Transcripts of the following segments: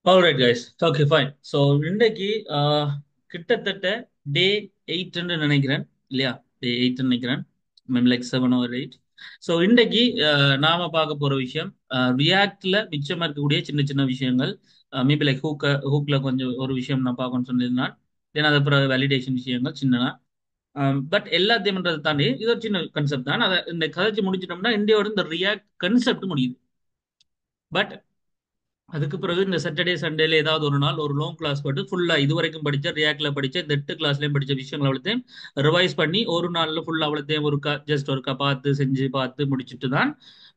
Alright guys, okay fine. So இன்னைக்கு கிட்டத்தட்ட டே 8ன்னு நினைக்கிறேன், இல்லையா? டே 8 நினைக்கிறேன், மேம் லைக் 7 or 8. ஸோ இன்னைக்கு நாம பார்க்க போற விஷயம் ரியாக்ட்ல மிச்சமா இருக்கக்கூடிய சின்ன சின்ன விஷயங்கள். மேபி லைக் ஹூக்ல கொஞ்சம் ஒரு விஷயம் நான் பார்க்கணும்னு சொல்லியிருந்தேன். தென் அது அப்புறம் வேலிடேஷன் விஷயங்கள் சின்னனா. பட் எல்லாத்தையும்ன்றதை தாண்டி இது ஒரு சின்ன கன்செப்ட் தான். அதை இந்த கதைச்சு முடிச்சிட்டோம்னா இந்தியாவோட இந்த ரியாக்ட் கன்செப்ட் முடியுது. பட் அதுக்கு பிறகு இந்த சாட்டர்டே சண்டேல ஏதாவது ஒரு நாள் ஒரு லாங் கிளாஸ் போட்டு ஃபுல்லா இதுவரைக்கும் படிச்ச ரியாக்ட்ல படிச்ச இந்த 8 கிளாஸ்லயும் படிச்ச விஷயங்கள் அவ்வளோத்தையும் ரிவைஸ் பண்ணி ஒரு நாள்ல ஃபுல்லா அவ்வளோத்தையும் ஜஸ்ட் ஒருக்கா பார்த்து செஞ்சு பார்த்து முடிச்சுட்டு தான்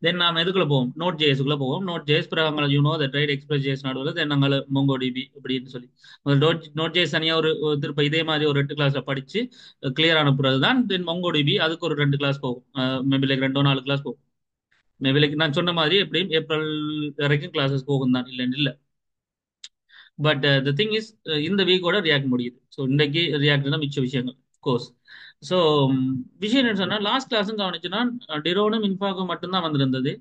தென் நாம எதுக்குள்ள போவோம், நோட் ஜேஎஸ்க்குள்ள போவோம். நோட் ஜேஎஸ் பிறகு அங்கே தட் ரைட் எக்ஸ்பிரஸ் ஜேஎஸ் நடுவில் தென் அங்கே மோங்கோ டிபி அப்படின்னு சொல்லி முதல் நோட் ஜேஎஸ் தனியாக ஒரு திருப்ப இதே மாதிரி ஒரு 8 கிளாஸ்ல படிச்சு கிளியர் ஆன பிறகு தான் தென் மோங்கோ டிபி அதுக்கு ஒரு 2 கிளாஸ் போகும். மேபி லைக் 2 4 கிளாஸ் போகும். மேபி லைக் நான் சொன்ன மாதிரி எப்படியும் ஏப்ரல் வரைக்கும் கிளாஸஸ் போகும் தான், இல்லைன்னு இல்லை. பட் த திங் இஸ் இந்த வீக்கோட ரியாக்ட் முடியுது. ஸோ இன்னைக்கு ரியாக்ட் தான் மிச்ச விஷயங்கள் கோர்ஸ். ஸோ விஷயம் என்ன சொன்னால் லாஸ்ட் கிளாஸும் கவனிச்சுன்னா டிரோனும் இன்ஃபாக்கும் மட்டும்தான் வந்திருந்தது.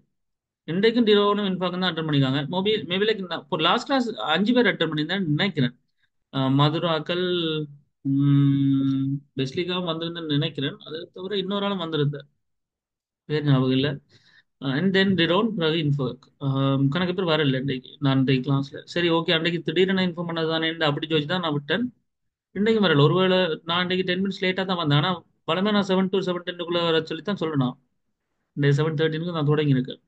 இன்றைக்கும் டிரோனும் இன்ஃபாக்கும் தான் அட்டன் பண்ணிக்காங்க. மேபி லைக் இப்போ லாஸ்ட் கிளாஸ் 5 பேர் அட்டன் பண்ணியிருந்தேன்னு நினைக்கிறேன். மதுராக்கள், பெஸ்லிகாவும் வந்திருந்தேன்னு நினைக்கிறேன். அதை தவிர இன்னொரு ஆளும் வந்திருந்தேன், பேர் ஞாபகம் இல்லை. அண்ட் தென் டிரோன் பிறகு இன்ஃபோ. கணக்கு பேர் வரல இன்றைக்கு. நான் இன்றைக்கு கிளாஸ்ல சரி ஓகே அன்றைக்கு திடீர்னு இன்ஃபார்ம் பண்ணதானே அப்படி ஜோதிச்சு தான் நான் விட்டேன். இன்றைக்கும் வரல. ஒருவேளை நான் இன்றைக்கு 10 minutes லேட்டாக தான் வந்தேன். ஆனால் பழமே நான் 7 to 7:10 வர சொல்லி தான் சொல்லணும். இந்த 7:13 நான் தொடங்கியிருக்கேன்.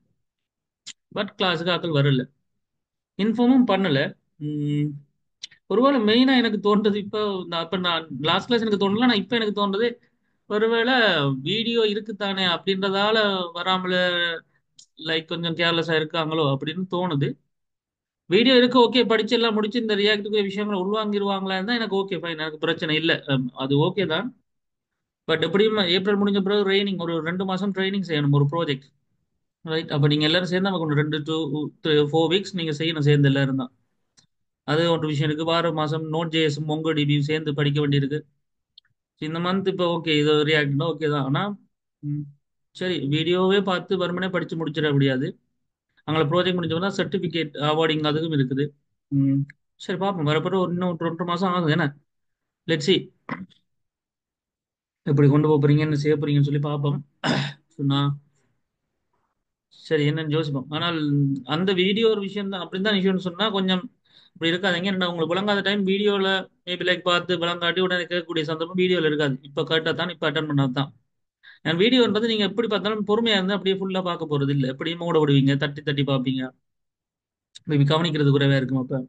பட் கிளாஸுக்கு ஆக்கள் வரல, இன்ஃபார்மும் பண்ணல. உம், ஒருவேளை மெயினா எனக்கு தோன்றது இப்போ நான் லாஸ்ட் கிளாஸ் எனக்கு தோணல. நான் இப்போ எனக்கு தோன்றது ஒருவேளை வீடியோ இருக்குத்தானே அப்படின்றதால வராமல, லைக் கொஞ்சம் கேர்லெஸ்ஸா இருக்காங்களோ அப்படின்னு தோணுது. வீடியோ இருக்கு, ஓகே, படிச்சு எல்லாம் முடிச்சு இந்த ரியாக்டிவ் விஷயங்களை உள்வாங்கிடுவாங்களா இருந்தா எனக்கு ஓகே ஃபைன், எனக்கு பிரச்சனை இல்லை. அது ஓகே தான். பட் எப்படியும் ஏப்ரல் முடிஞ்ச பிறகு ட்ரைனிங், ஒரு 2 மாசம் ட்ரைனிங் செய்யணும் ஒரு ப்ராஜெக்ட். ரைட், அப்போ நீங்க எல்லாரும் சேர்ந்து நமக்கு ஒன்று 2 to 4 weeks நீங்க செய்யணும் சேர்ந்து எல்லாரும் தான். அது ஒரு விஷயம் இருக்கு. வார மாசம் நோட் ஜேஎஸ் மொங்கோ டிபியும் சேர்ந்து படிக்க வேண்டியிருக்கு. இந்த மந்த் இப்போ ஓகே இது ரியாக்ட்னா ஓகே தான். ஆனா ம், சரி, வீடியோவே பார்த்து வெறுமனே படிச்சு முடிச்சிட முடியாது. அங்கே ப்ராஜெக்ட் முடிஞ்சோம்னா சர்டிஃபிகேட் அவார்டிங் அதுவும் இருக்குது. ம், சரி பார்ப்போம். வரப்போ ஒரு இன்னும் 2 மாசம் ஆகுது என்ன. லெட்ஸ் சி எப்படி கொண்டு போக போறீங்க, என்ன செய்ய போறீங்கன்னு சொல்லி பார்ப்போம். சொன்னா சரி என்னன்னு யோசிப்போம். ஆனால் அந்த வீடியோ ஒரு விஷயம் தான், அப்படின்னு தான் விஷயம்னு சொன்னா கொஞ்சம் இப்படி இருக்காதீங்க. என்ன உங்களுக்கு விளங்காத டைம் வீடியோல மேபி லைக் பார்த்து விளங்காட்டி உடனே கேட்கக்கூடிய சந்தர்ப்பம் வீடியோல இருக்காது. இப்போ கேட்டா தான், இப்போ அட்டன் பண்ணாது தான். அண்ட் வீடியோன்றது நீங்க எப்படி பார்த்தாலும் பொறுமையா இருந்தா அப்படியே ஃபுல்லா பார்க்க போறது இல்லை. எப்படியும் மூட விடுவீங்க, தட்டி தட்டி பார்ப்பீங்க. மேபி கவனிக்கிறது குறைவா இருக்கும் அப்ப.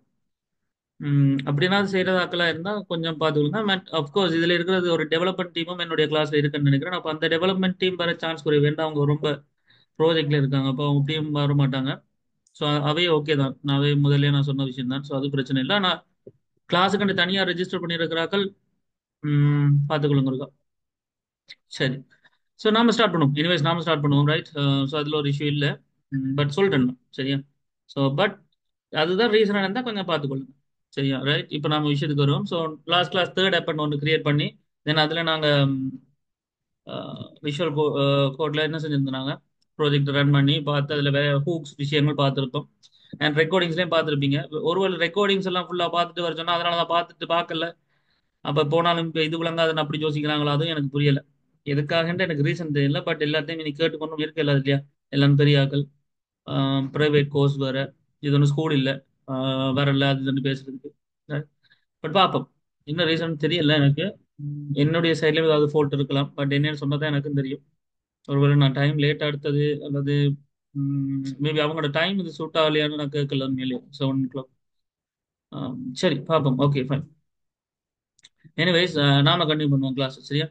அப்படின்னா அது செய்யறதாக்கெல்லாம் இருந்தா கொஞ்சம் பார்த்துக்கோங்க. அப்கோர்ஸ் இதுல இருக்கிறது ஒரு டெவலப்மெண்ட் டீமும் என்னுடைய கிளாஸ்ல இருக்குன்னு நினைக்கிறேன். அப்போ அந்த டெவலப்மெண்ட் டீம் வர சான்ஸ் குறைவு. வேண்டாம், அவங்க ரொம்ப ப்ராஜெக்ட்ல இருக்காங்க, அப்போ அவங்க டீம் வர மாட்டாங்க. ஸோ அவே ஓகே தான். நான் அவே முதல்ல நான் சொன்ன விஷயம் தான். ஸோ அது பிரச்சனை இல்லை. ஆனால் கிளாஸுக்கு தனியா ரெஜிஸ்டர் பண்ணியிருக்கிறார்கள். பார்த்துக்கொள்ளுங்க இருக்கா. சரி. ஸோ நாம ஸ்டார்ட் பண்ணுவோம். இனிவேஸ் நாம ஸ்டார்ட் பண்ணுவோம், ரைட்? ஸோ அதில் ஒரு இஷ்யூ இல்லை. பட் சொல்லிட்டேன் நான், சரியா? ஸோ பட் அதுதான் ரீசனாக இருந்தால் கொஞ்சம் பார்த்துக்கொள்ளுங்க, சரியா? ரைட், இப்போ நம்ம விஷயத்துக்கு வருவோம். So last class third app ஒன்று கிரியேட் பண்ணி தென் அதில் நாங்கள் விஷுவல் கோட்ல என்ன செஞ்சிருந்தாங்க, ப்ராஜெக்ட் ரன் பண்ணி பார்த்து அதில் வேற ஹூக்ஸ் விஷயங்கள் பார்த்துருக்கோம். அண்ட் ரெக்கார்டிங்ஸ்லையும் பார்த்துருப்பீங்க. ஒருவேளை ரெக்கார்டிங்ஸ் எல்லாம் ஃபுல்லாக பார்த்துட்டு வர சொன்னா அதனால தான் பார்த்துட்டு பார்க்கல. அப்போ போனாலும் இப்போ இது விளங்காதுன்னு அப்படி யோசிக்கிறாங்களோ அதுவும் எனக்கு புரியல. எதுக்காகன்ட்டு எனக்கு ரீசன் தெரியல. பட் எல்லாத்தையும் நீ கேட்டுக்கொண்டும் இருக்கு எல்லா இல்லையா. எல்லாம் பெரிய ஆக்கள், ப்ரைவேட் கோர்ஸ் வேற, இது ஒன்றும் ஸ்கூல் இல்லை, வேற இல்லை அது இதுன்னு பேசுறதுக்கு. பட் பார்ப்போம். என்ன ரீசன் தெரியல எனக்கு. என்னுடைய சைட்லேயும் ஏதாவது ஃபோல்ட் இருக்கலாம். பட் என்னன்னு சொன்னதான் எனக்கும் தெரியும். ஒருவேளை நான் டைம் லேட்டாக எடுத்தது அல்லது மேபி அவங்களோட டைம் இது சூட் ஆகலையான்னு நான் கேட்கல உண்மையிலேயே 7 o'clock. சரி பார்ப்போம். Okay fine. எனிவைஸ் நாம கண்டினியூ பண்ணுவோம் கிளாஸ், சரியா?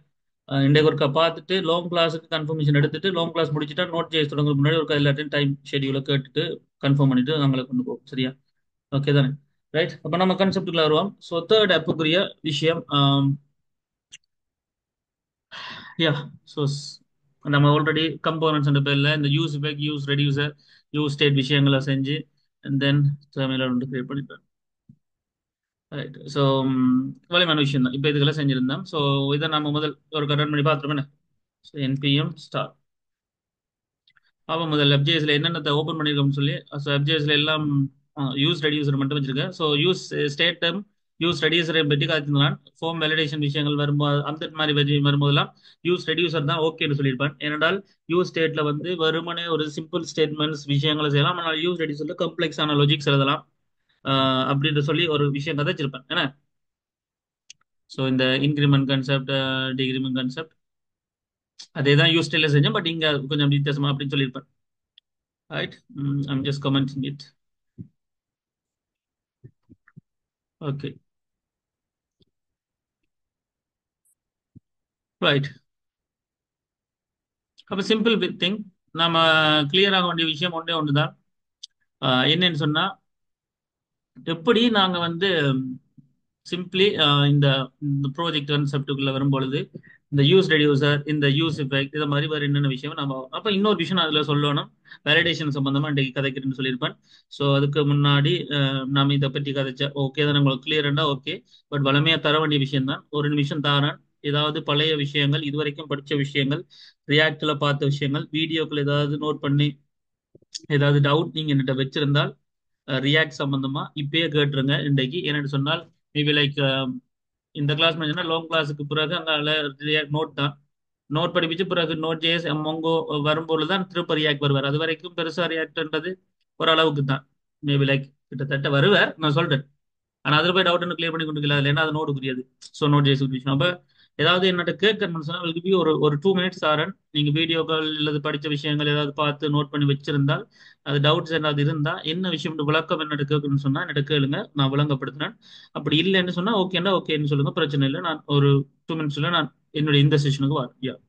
இன்றைக்கு ஒருக்கா பார்த்துட்டு லாங் கிளாஸுக்கு கன்ஃபர்மேஷன் எடுத்துட்டு லாங் கிளாஸ் முடிச்சுட்டா நோட் ஜேஸ் தொடங்குற முன்னாடி ஒருக்கா எல்லாத்தையும் டைம் ஷெடியூலை கேட்டுட்டு கன்ஃபார்ம் பண்ணிட்டு நாங்களை கொண்டு போவோம், சரியா? ஓகே தானே? ரைட், அப்போ நம்ம கன்செப்டுக்குள்ள வருவோம். ஸோ தேர்ட் ஆப்புக்குரிய விஷயம். யா. ஸோ நம்ம ஆல்ரெடி கம்போனன்ட்ஸ் என்ற பேரில் இந்த use effect, use reducer, use state விஷயங்களை செஞ்சு அண்ட் தென் டெர்மினல் ஒன்று கிரியேட் பண்ணிட்டோம். ரைட். ஸோ வலிமையான விஷயம் தான். இப்போ இதுக்கெல்லாம் செஞ்சிருந்தோம். ஸோ இதை நம்ம முதல் ஒரு ரன் பண்ணி பார்த்துருவோம். So NPM star. அப்போ முதல்ல எஃப்ஜேஎஸ்ல என்னென்ன ஓப்பன் பண்ணியிருக்கோம்னு சொல்லி, ஸோ எஃப்ஜேஎஸ்ல எல்லாம் யூஸ் ரெடியூசர் மட்டும் வச்சிருக்கேன். So use state time use ரெடியூசரை பற்றி காத்திருந்தான். ஃபோம் வேலிடேஷன் விஷயங்கள் வரும்போது அந்த மாதிரி வரும்போதெல்லாம் யூஸ் ரெடியூசர் தான் ஓகேன்னு சொல்லியிருப்பேன். ஏனென்றால் யூஸ் ஸ்டேட்ல வந்து வெறுமனே ஒரு சிம்பிள் ஸ்டேட்மெண்ட்ஸ் விஷயங்களை செய்யலாம். ஆனால் யூஸ் ரெடியூசர்ல கம்ப்ளெக்ஸான லாஜிக்ஸ் எழுதலாம் அப்படின்ற சொல்லி ஒரு விஷயம் கதைச்சிருப்பேன் ஏன்னா. ஸோ இந்த இன்க்ரிமெண்ட் கான்செப்ட், டிகிரிமெண்ட் கான்செப்ட் அதே தான் யூஸ் ஸ்டைல செஞ்சேன். பட் இங்க கொஞ்சம் வித்தியாசமா அப்படின்னு சொல்லியிருப்பேன். Right. I'm just commenting it. Okay. Right. அப்போ சிம்பிள் திங். நம்ம கிளியர் ஆக வேண்டிய விஷயம் ஒன்றே ஒன்று தான். என்னன்னு சொன்னா எப்படி நாங்க வந்து சிம்பிளி இந்த இந்த ப்ராஜெக்ட் கான்செப்டுக்குள்ள வரும்பொழுது இந்த யூஸ் ரெடியூசர், இந்த யூஸ் எஃபெக்ட் இதை மாதிரி வேறு என்னென்ன விஷயம் நம்ம அப்போ இன்னொரு விஷயம் நான் அதில் சொல்லணும். வேலிடேஷன் சம்பந்தமா இன்றைக்கு கதைக்கிறேன்னு சொல்லியிருப்பேன். ஸோ அதுக்கு முன்னாடி நாம் இதை பற்றி கதைச்சா ஓகே தான், உங்களுக்கு கிளியர்ண்டா ஓகே. பட் வளமையாக தர வேண்டிய விஷயம் தான். ஒரு நிமிஷம் தாரேன். ஏதாவது பழைய விஷயங்கள், இதுவரைக்கும் படித்த விஷயங்கள், ரியாக்டில் பார்த்த விஷயங்கள், வீடியோக்கள் ஏதாவது நோட் பண்ணி ஏதாவது டவுட் நீங்க என்கிட்ட வச்சிருந்தால் ரியாக்ட் சம்பந்தமா இப்பயே கேட்டுருங்க இன்றைக்கு. என்னன்னு சொன்னால் மேபி லைக் இந்த கிளாஸ் முடிஞ்சா லாங் கிளாஸுக்கு பிறகு அங்கே ரியாக்ட் நோட் தான். நோட் படிப்பிச்சு பிறகு நோட் ஜேஎஸ் எம்மோங்கோ வரும்போது தான் திருப்ப ரியாக்ட் வருவார். அது வரைக்கும் பெருசா ரியாக்ட்ன்றது ஓரளவுக்கு தான். மேபி லைக் கிட்டத்தட்ட வருவார், நான் சொல்றேன். ஆனா அதில் போய் டவுட் கிளியர் பண்ணி கொண்டு ஏன்னா அது நோடு புரியாது. ஸோ நோட் ஜேஎஸ் விஷயம் அப்போ ஏதாவது என்னோட கேட்கணும்னு சொன்னால் உங்களுக்கு ஒரு 2 மினிட்ஸ் ஆரன். நீங்க வீடியோக்கள் இல்லது படிச்ச விஷயங்கள் ஏதாவது பார்த்து நோட் பண்ணி வச்சிருந்தால், அது டவுட்ஸ் ஏதாவது இருந்தா என்ன விஷயம் விளக்கம் என்னோட கேட்கணும்னு சொன்னா என்னோட கேளுங்க, நான் விளங்கப்படுத்துறேன். அப்படி இல்லைன்னு சொன்னா ஓகேன்னா ஓகேன்னு சொல்லுங்க, பிரச்சனை இல்லை. நான் ஒரு 2 மினிட்ஸ்ல நான் என்னுடைய இந்த செஷனுக்கு வரேன்.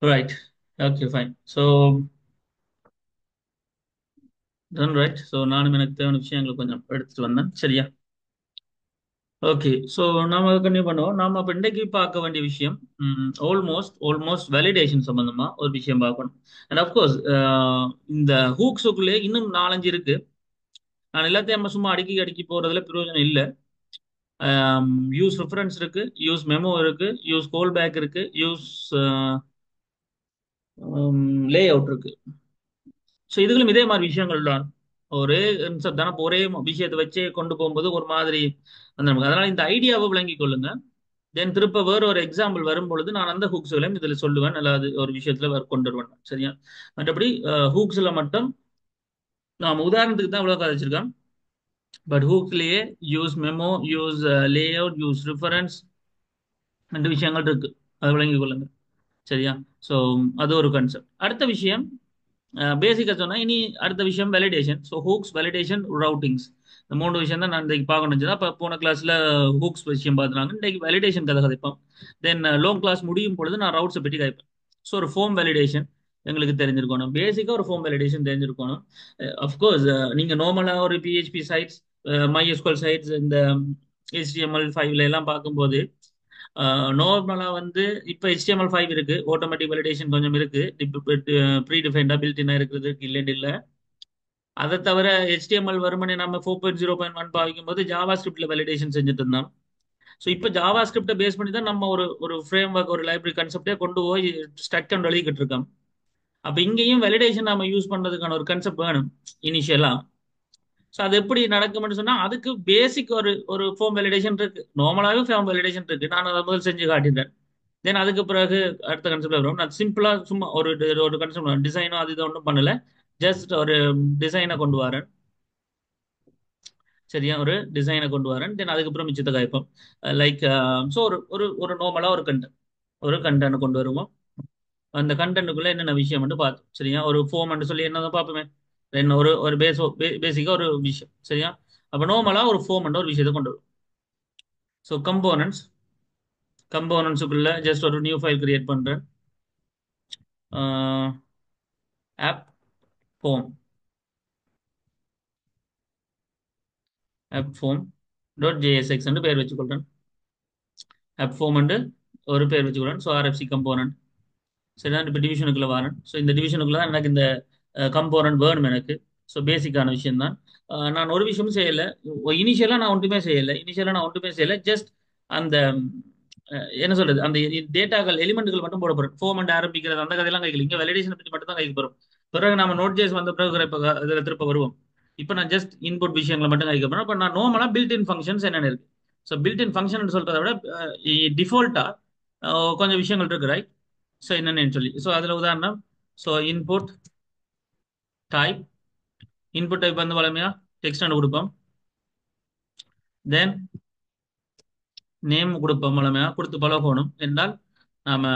Right. Okay fine. So ton right. So நானும் எனக்கு தேவையான விஷயங்களை கொஞ்சம் எடுத்துட்டு வந்தேன். சரியா? ஓகே. ஸோ நாம கண்டினியூ பண்ணுவோம். நாம இப்போ இன்றைக்கு பார்க்க வேண்டிய விஷயம் ஆல்மோஸ்ட் வேலிடேஷன் சம்பந்தமா ஒரு விஷயம் பார்க்கணும். அண்ட் அஃப்கோர்ஸ் இந்த ஹூக்ஸுக்குள்ளே இன்னும் நாலஞ்சு இருக்கு. நான் எல்லாத்தையும் நம்ம சும்மா அடுக்கி அடுக்கி போறதுல பிரயோஜனம் இல்லை. யூஸ் ரெஃபரன்ஸ் இருக்கு, யூஸ் மெமோ இருக்கு, யூஸ் கோல் பேக் இருக்கு, யூஸ் லே அவுட் இருக்கு. ஸோ இதுகளும் இதே மாதிரி விஷயங்கள் தான். ஒரே தானே ஒரே விஷயத்தை வச்சே கொண்டு போகும்போது ஒரு மாதிரி அந்த அதனால இந்த ஐடியாவை விளங்கிக் கொள்ளுங்க. தென் திருப்ப வேற ஒரு எக்ஸாம்பிள் வரும் பொழுது நான் அந்த ஹூக்ஸ்களையும் இதுல சொல்லுவேன், அல்லாது ஒரு விஷயத்துல கொண்டு வருவேன். சரியா? மற்றபடி ஹூக்ஸ்ல மட்டும் நாம உதாரணத்துக்கு தான் இவ்வளவு கதைச்சிருக்கேன். பட் ஹூக்ஸ்லயே use memo, use layout, use reference, ரெண்டு விஷயங்கள் இருக்கு. அதை விளங்கிக் கொள்ளுங்க. சரியா? ஸோ அது ஒரு கன்செப்ட். அடுத்த விஷயம் பேசிக்காக சொன்னால் இனி அடுத்த விஷயம் validation. So hooks, validation, routings, இந்த மூணு விஷயம் தான் நான் இன்றைக்கு பார்க்கணும். அப்போ போன கிளாஸில் ஹூக்ஸ் விஷயம் பார்த்துனாங்க. இன்றைக்கு வேலிடேஷன் கதை கதைப்போம். தென் லாங் கிளாஸ் முடியும் பொழுது நான் ரவுட்ஸை பற்றி கதைப்பேன். ஸோ ஒரு ஃபோம் வேலிடேஷன் எங்களுக்கு தெரிஞ்சிருக்கணும். பேசிக்காக ஒரு ஃபோம் வேலிடேஷன் தெரிஞ்சிருக்கணும். அஃப்கோர்ஸ் நீங்கள் நார்மலாக ஒரு பிஹெச்பி சைட்ஸ், மைஎஸ்குவல் சைட்ஸ், இந்த HTML5 எல்லாம் பார்க்கும்போது நார்மலா வந்து இப்ப HTML5 இருக்கு, ஆட்டோமேட்டிக் வேலிடேஷன் கொஞ்சம் இருக்கு, ப்ரீ டிஃபைன்டா பில்ட்-இன்னா இருக்கிறது இல்லைன்னு இல்ல. அதை தவிர HTML வருமனே நம்ம 4.0.1 பாவிக்கும் போது ஜாவா ஸ்கிரிப்ட்ல வேலிடேஷன் செஞ்சுட்டு இருந்தோம். ஸோ இப்போ ஜாவா ஸ்கிரிப்டை பேஸ் பண்ணி தான் நம்ம ஒரு ஒரு ஃப்ரேம் ஒர்க், ஒரு லைப்ரரி கன்செப்டே கொண்டு போய் ஸ்ட்ரக்ட் அண்ட் எழுதிக்கிட்டு இருக்கோம். அப்ப இங்கேயும் வேலிடேஷன் நம்ம யூஸ் பண்றதுக்கான ஒரு கன்செப்ட் வேணும் இனிஷியலா. ஸோ அது எப்படி நடக்கும்னு சொன்னா அதுக்கு பேசிக் ஒரு ஒரு ஃபார்ம் வேலிடேஷன் இருக்கு, நார்மலாகவே ஃபார்ம் வேலிடேஷன் இருக்கு. நான் அதை முதல் செஞ்சு காட்டிட்டேன். தென் அதுக்கு பிறகு அடுத்த கன்செப்ட் வரும். நான் சிம்பிளா சும்மா ஒரு ஒரு கன்செப்ட் டிசைனோ அது இது ஒன்றும் பண்ணல. ஜஸ்ட் ஒரு டிசைனை கொண்டு வரேன். சரியா? ஒரு டிசைனை கொண்டு வரேன். தென் அதுக்கப்புறம் மிச்சத்தை காய்ப்போம். லைக் ஸோ ஒரு ஒரு ஒரு நார்மலா ஒரு கண்டென்ட் கொண்டு வருவோம். அந்த கண்டென்ட்டுக்குள்ள என்னென்ன விஷயம் மட்டும் பார்த்தோம். சரியா? ஒரு ஃபோம் சொல்லி என்னதான் பார்ப்போமே. தென் ஒரு ஒரு பேசிக்கா ஒரு விஷயம். சரியா? அப்போ நார்மலா ஒரு ஃபோம் ஒரு விஷயத்தை கொண்டு வரும். ஸோ கம்போனன்ட்ஸுக்குள்ள ஜஸ்ட் ஒரு நியூ ஃபைல் கிரியேட் பண்றேன். App form app form dot JSX பேர் வச்சுக்கொள்றேன். ஆப் ஃபோம் ஒரு பேர் வச்சுக்கொள்றேன். So RFC component. சரிதான்? இப்போ டிவிஷனுக்குள்ள வரேன். ஸோ இந்த டிவிஷனுக்குள்ள தான் எனக்கு இந்த கம்போனன்ட் வேணும் எனக்கு. ஸோ பேசிக்கான விஷயம் தான். நான் ஒரு விஷயமும் செய்யலை. இனிஷியலாக நான் ஒன்றுமே செய்யலை. ஜஸ்ட் அந்த என்ன சொல்றது, அந்த டேட்டாக்கள் எலிமெண்ட்கள் மட்டும் போட போறேன். ஃபோம் ஆரம்பிக்கிறது அந்த கதையெல்லாம் கைகள் இங்கே வேலிடேஷன் பற்றி மட்டும் தான் கைக்கு போகிறோம். பிறகு நம்ம நோட் ஜேஸ் வந்த பிறகு இப்போ இதில் திருப்ப வருவோம். இப்போ நான் ஜஸ்ட் இன்புட் விஷயங்களை மட்டும் கைக்கு போறேன். இப்போ நான் நார்மலா பில்ட் இன் ஃபங்க்ஷன்ஸ் என்னென்ன இருக்கு. ஸோ பில்ட் இன் ஃபங்க்ஷன் சொல்றதை விட டிஃபால்ட்டா கொஞ்சம் விஷயங்கள் இருக்கு, ரைட்? ஸோ என்னென்னு சொல்லி, ஸோ அதில் உதாரணம். ஸோ டைப் இன்புட் டைப் வந்து வளமையா டெக்ஸ்ட் கொடுப்போம். தென் நேம் கொடுப்போம். வளமையா கொடுத்து பழகணும் என்றால் நாம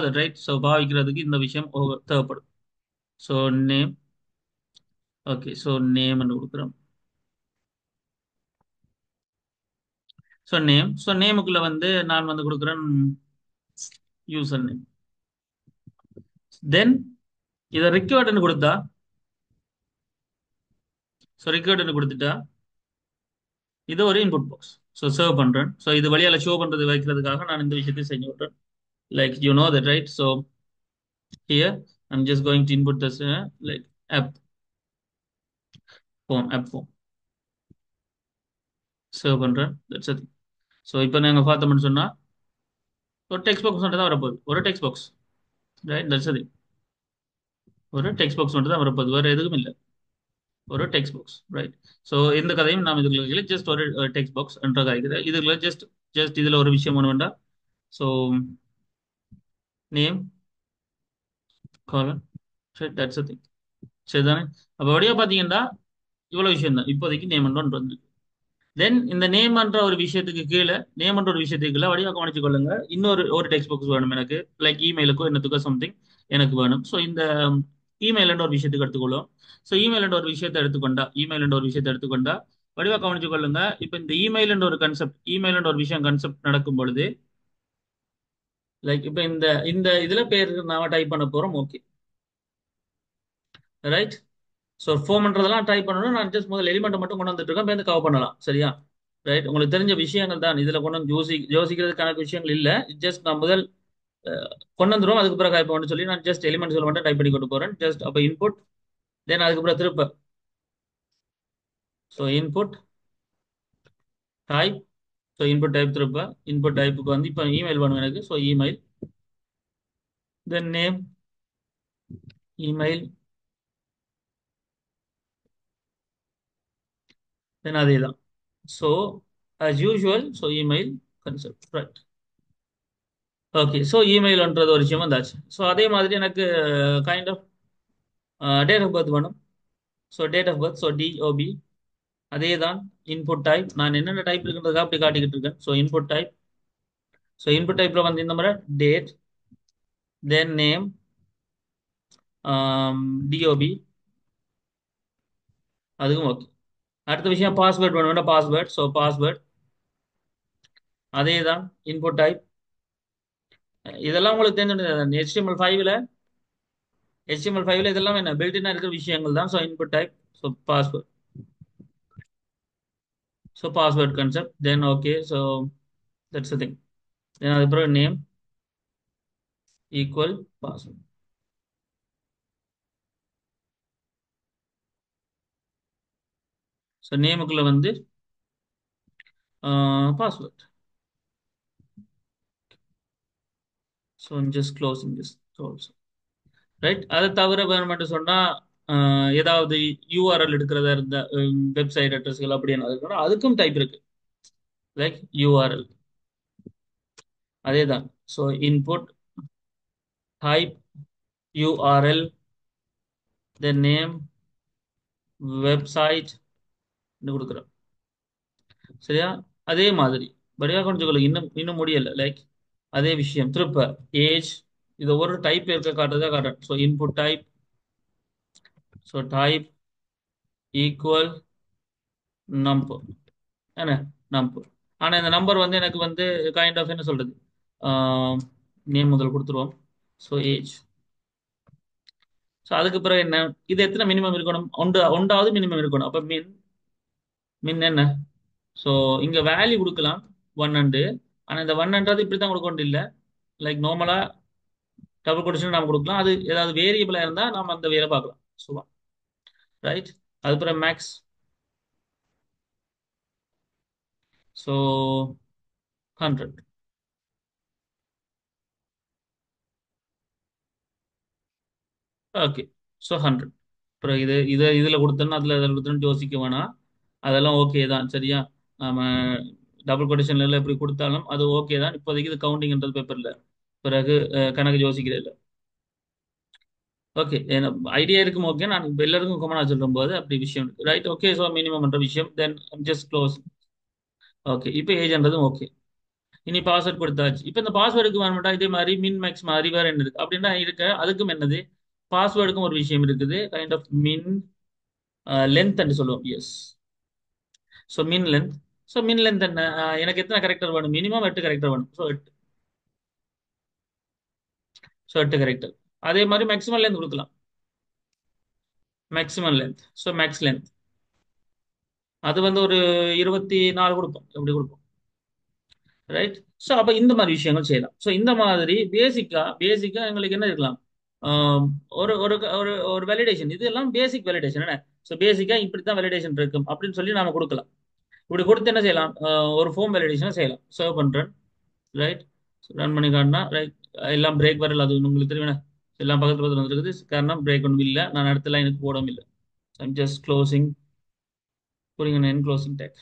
தட் ரைட். ஸோ பாவிக்கிறதுக்கு இந்த விஷயம் தேவைப்படும். So name. Okay. So name கொடுக்குறோம். ஸோ நேமுக்குள்ள வந்து நான் வந்து கொடுக்குறேன் யூசர் நேம். தென் இதை ரிக்வயர்டுன்னு கொடுத்தா, ஸோ ரிக்வயர்டுன்னு கொடுத்துட்டா இது ஒரு இன்புட் பாக்ஸ். ஸோ சர்வ் பண்றேன். ஸோ இது வழியால ஷோ பண்றது வைக்கிறதுக்காக நான் இந்த விஷயத்தையும் செஞ்சு விட்றேன். Like that right. So here I'm just going to input this like app form serve பண்றேன். That's it. ஸோ இப்போ நாங்கள் பார்த்தோம்னு சொன்னா ஒரு டெக்ஸ்ட் பாக்ஸ் மட்டும் தான் வரப்போகுது. ஒரு text box, right? That's it. ஒரு டெக்ஸ்ட் பாக்ஸ் மட்டும் தான் வரப்போகுது, வேற எதுவும் இல்லை. ஒரு டெக்ஸ்ட் பாக்ஸ், ரைட்? ஸோ எந்த கதையும் நாம் இதுக்குள்ள ஜஸ்ட் ஒரு டெக்ஸ்ட் பாக்ஸ் என்ற காய்க்குது. இதுக்குள்ள ஜஸ்ட் ஜஸ்ட் இதுல ஒரு விஷயம் ஒன்று வேண்டாம். So name colon, right? That's thing. சரிதானே? அப்போ வழியா பார்த்தீங்கன்னா இவ்வளவு விஷயம் தான் இப்போதைக்கு நேம் ஒன்று வந்து. தென் இந்த நேம்ன்ற ஒரு விஷயத்துக்கு கீழே, நேம்ன்ற ஒரு விஷயத்துக்கு கீழே வடிவா கவனிச்சு கொள்ளுங்க. இன்னொரு ஒரு டெக்ஸ்ட் பாக்ஸ் வேணும் எனக்கு. லைக் இமெயிலுக்கோ என்னத்துக்கோ சம்திங் எனக்கு வேணும். ஸோ இந்த இமெயில் ஒரு விஷயத்துக்கு எடுத்துக்கொள்ளும். ஸோ இமெயில் ஒரு விஷயத்தை எடுத்துக்கொண்டா வடிவா கவனிச்சு கொள்ளுங்க. இப்போ இந்த இமெயில் ஒரு கன்செப்ட், இமெயில் ஒரு விஷயம் கன்செப்ட் நடக்கும் பொழுது லைக் இப்போ இந்த இந்த இதுல பேர் நாம டைப் பண்ண போறோம். Okay, right. ஸோ ஃபோம்ன்றதெல்லாம் டைப் பண்ணணும். நான் ஜஸ்ட் முதல்ல எலிமெண்ட் மட்டும் கொண்டு வந்துட்டு இருக்கேன். இப்போ கவர் பண்ணலாம். சரியா? ரைட். உங்களுக்கு தெரிஞ்ச விஷயங்கள் தான் இதுல கொண்டு வந்து யோசிக்கிறது கணக்கு விஷயங்கள் இல்ல. ஜஸ்ட் நான் முதல் அஹ், கொண்டு வந்துரும். அதுக்கு பிறகு டைப் பண்ண சொல்லி நான் ஜஸ்ட் எலிமெண்ட்ஸ்ல மட்டும் டைப் பண்ணி கொண்டு போறேன். ஜஸ்ட் அப்போ இன்புட், தென் அதுக்கப்புறம் திருப்ப so input type. So input type திருப்ப இன்புட் டைப்புக்கு வந்து இப்போ இமெயில் வேணும் எனக்கு. So email, then name, email, then அதே தான். So as usual, so email concept, right. Okay, so இமெயில்ன்றது ஒரு விஷயம் வந்தாச்சு. ஸோ அதே மாதிரி எனக்கு kind of date of birth வேணும். So date of birth, so DOB. அதே தான். இன்புட் டைப், நான் என்னென்ன டைப் இருக்குன்றதுக்காக அப்படி காட்டிக்கிட்டு இருக்கேன். So input type. So input டைப்ல வந்து இந்த மாதிரி டேட், தென் நேம், டிஓபி. அதுவும் ஓகே. அடுத்த விஷயம் பாஸ்வேர்ட் வேணும். Password, so password. அதே தான். Input type. இதெல்லாம் உங்களுக்கு தெரிஞ்சு HTML5ல HTML5ல இதெல்லாம் என்ன பில்டினா இருக்கிற விஷயங்கள் தான். So input type, so password, so password concept, then okay. So that's thing. Then அதுக்கப்புறம் நேம் ஈக்குவல் பாஸ்வேர்ட். ஸோ நேமுக்குள்ள வந்து password. So just closing this also, right. அதை தவிர வேணுமென்று சொன்னா ஏதாவது யூஆர்எல் எடுக்கிறதா இருந்த வெப்சைட் அட்ரஸ்கள் அப்படி என்ன இருக்கணும், அதுக்கும் டைப் இருக்கு. லைக் யூஆர்எல், அதே தான். ஸோ இன்புட் டைப் யூஆர்எல், தென் நேம், வெப்சைட் கொடுக்குறோம். சரியா? அதே மாதிரி படியா கொஞ்சம் இன்னும் இன்னும் முடியல. லைக் அதே விஷயம் திருப்ப ஏஜ், இது ஒரு டைப் இருக்க காட்டுறதா காட்டுறேன். So input type, so type equal number, என்ன நம்பர். ஆனா இந்த நம்பர் வந்து எனக்கு வந்து கைண்ட் ஆஃப் என்ன சொல்றது, நேம் முதல் கொடுத்துருவோம். So age. ஸோ அதுக்கு பிறகு என்ன, இது எத்தனை மினிமம் இருக்கணும், ஒன்றாவது மினிமம் இருக்கணும். அப்ப மின் மின் என்ன, ஸோ இங்க வேல்யூ கொடுக்கலாம் 100. ஆனா இந்த 100 இப்படி தான் கொடுக்கணும் இல்லை. லைக் நார்மலா டபுள் கொட்டேஷன் நாம கொடுக்கலாம். அது ஏதாவது வேரியபிளா இருந்தா நாம அந்த வேலை பார்க்கலாம். So right. அதுக்கப்புறம் மேக்ஸ், ஸோ 100. Okay, so 100. அப்புறம் இதுல கொடுத்தோம்னா அதில் கொடுத்தோன்னு யோசிக்க வேணாம். அதெல்லாம் ஓகே தான். சரியா? நாம டபுள் கொட்டேஷன்ல எல்லாம் எப்படி கொடுத்தாலும் அது ஓகே தான். இப்போதைக்கு இது கவுண்டிங்ன்றது பேப்பர்ல, பிறகு கணக்கு யோசிக்கிறது இல்லை. ஓகே, ஐடியா இருக்கும். ஓகே, நான் இப்போ எல்லாருக்கும் காமனா சொல்லும் போது அப்படி விஷயம் இருக்கு. ரைட். ஓகே, ஸோ மினிமம் என்ற விஷயம், தென் ஜஸ்ட் க்ளோஸ். ஓகே, இப்போ ஏஜ்ன்றதும் ஓகே. இனி பாஸ்வேர்ட் கொடுத்தாச்சு. இப்போ இந்த பாஸ்வேர்டுக்கு வேணும்ட்டா இதே மாதிரி மின் மேக்ஸ் மாதிரி வேற என்ன இருக்கு அப்படின்னா இருக்க, அதுக்கும் என்னது, பாஸ்வேர்டுக்கும் ஒரு விஷயம் இருக்குது. கைண்ட் ஆஃப் மின் லென்த் என்று சொல்லுவோம். Yes. So min length. So min length என்ன, எனக்கு எத்தனை கரெக்டர் வேணும், மினிமம் 8 கரெக்டர் வேணும். ஸோ 8. So 8 character. அதே மாதிரி மேக்ஸிமம் லென்த் கொடுக்கலாம். Maximum length, so max length அது வந்து ஒரு 24 கொடுப்போம். எப்படி கொடுப்போம்? ரைட். ஸோ அப்போ இந்த மாதிரி விஷயங்கள் செய்யலாம். ஸோ இந்த மாதிரி பேசிக்கா எங்களுக்கு என்ன இருக்கலாம், ஆம், ஒரு ஒரு ஒரு ஒரு வேலிடேஷன், இதெல்லாம் பேசிக் வேலிடேஷன் என்ன. ஸோ பேசிக்கா இப்படி தான் வேலிடேஷன் இருக்கும் அப்படின்னு சொல்லி நாம கொடுக்கலாம். இப்படி கொடுத்து என்ன செய்யலாம், ஒரு ஃபோம் வேலிடேஷனை செய்யலாம். சர்வ் பண்றேன். ரைட். ரன் பண்ணி காட்டினா ரைட். எல்லாம் பிரேக் வரல, அது உங்களுக்கு தெரியும். எல்லாம் பக்கத்துல பக்கத்துல வந்துருக்குது. காரணம் பிரேக் ஒன்றும் இல்லை, நான் அடுத்த லைனுக்கு போடவும் இல்லை. ஜஸ்ட் க்ளோசிங், புரியுங்க, என் க்ளோசிங் டேக்.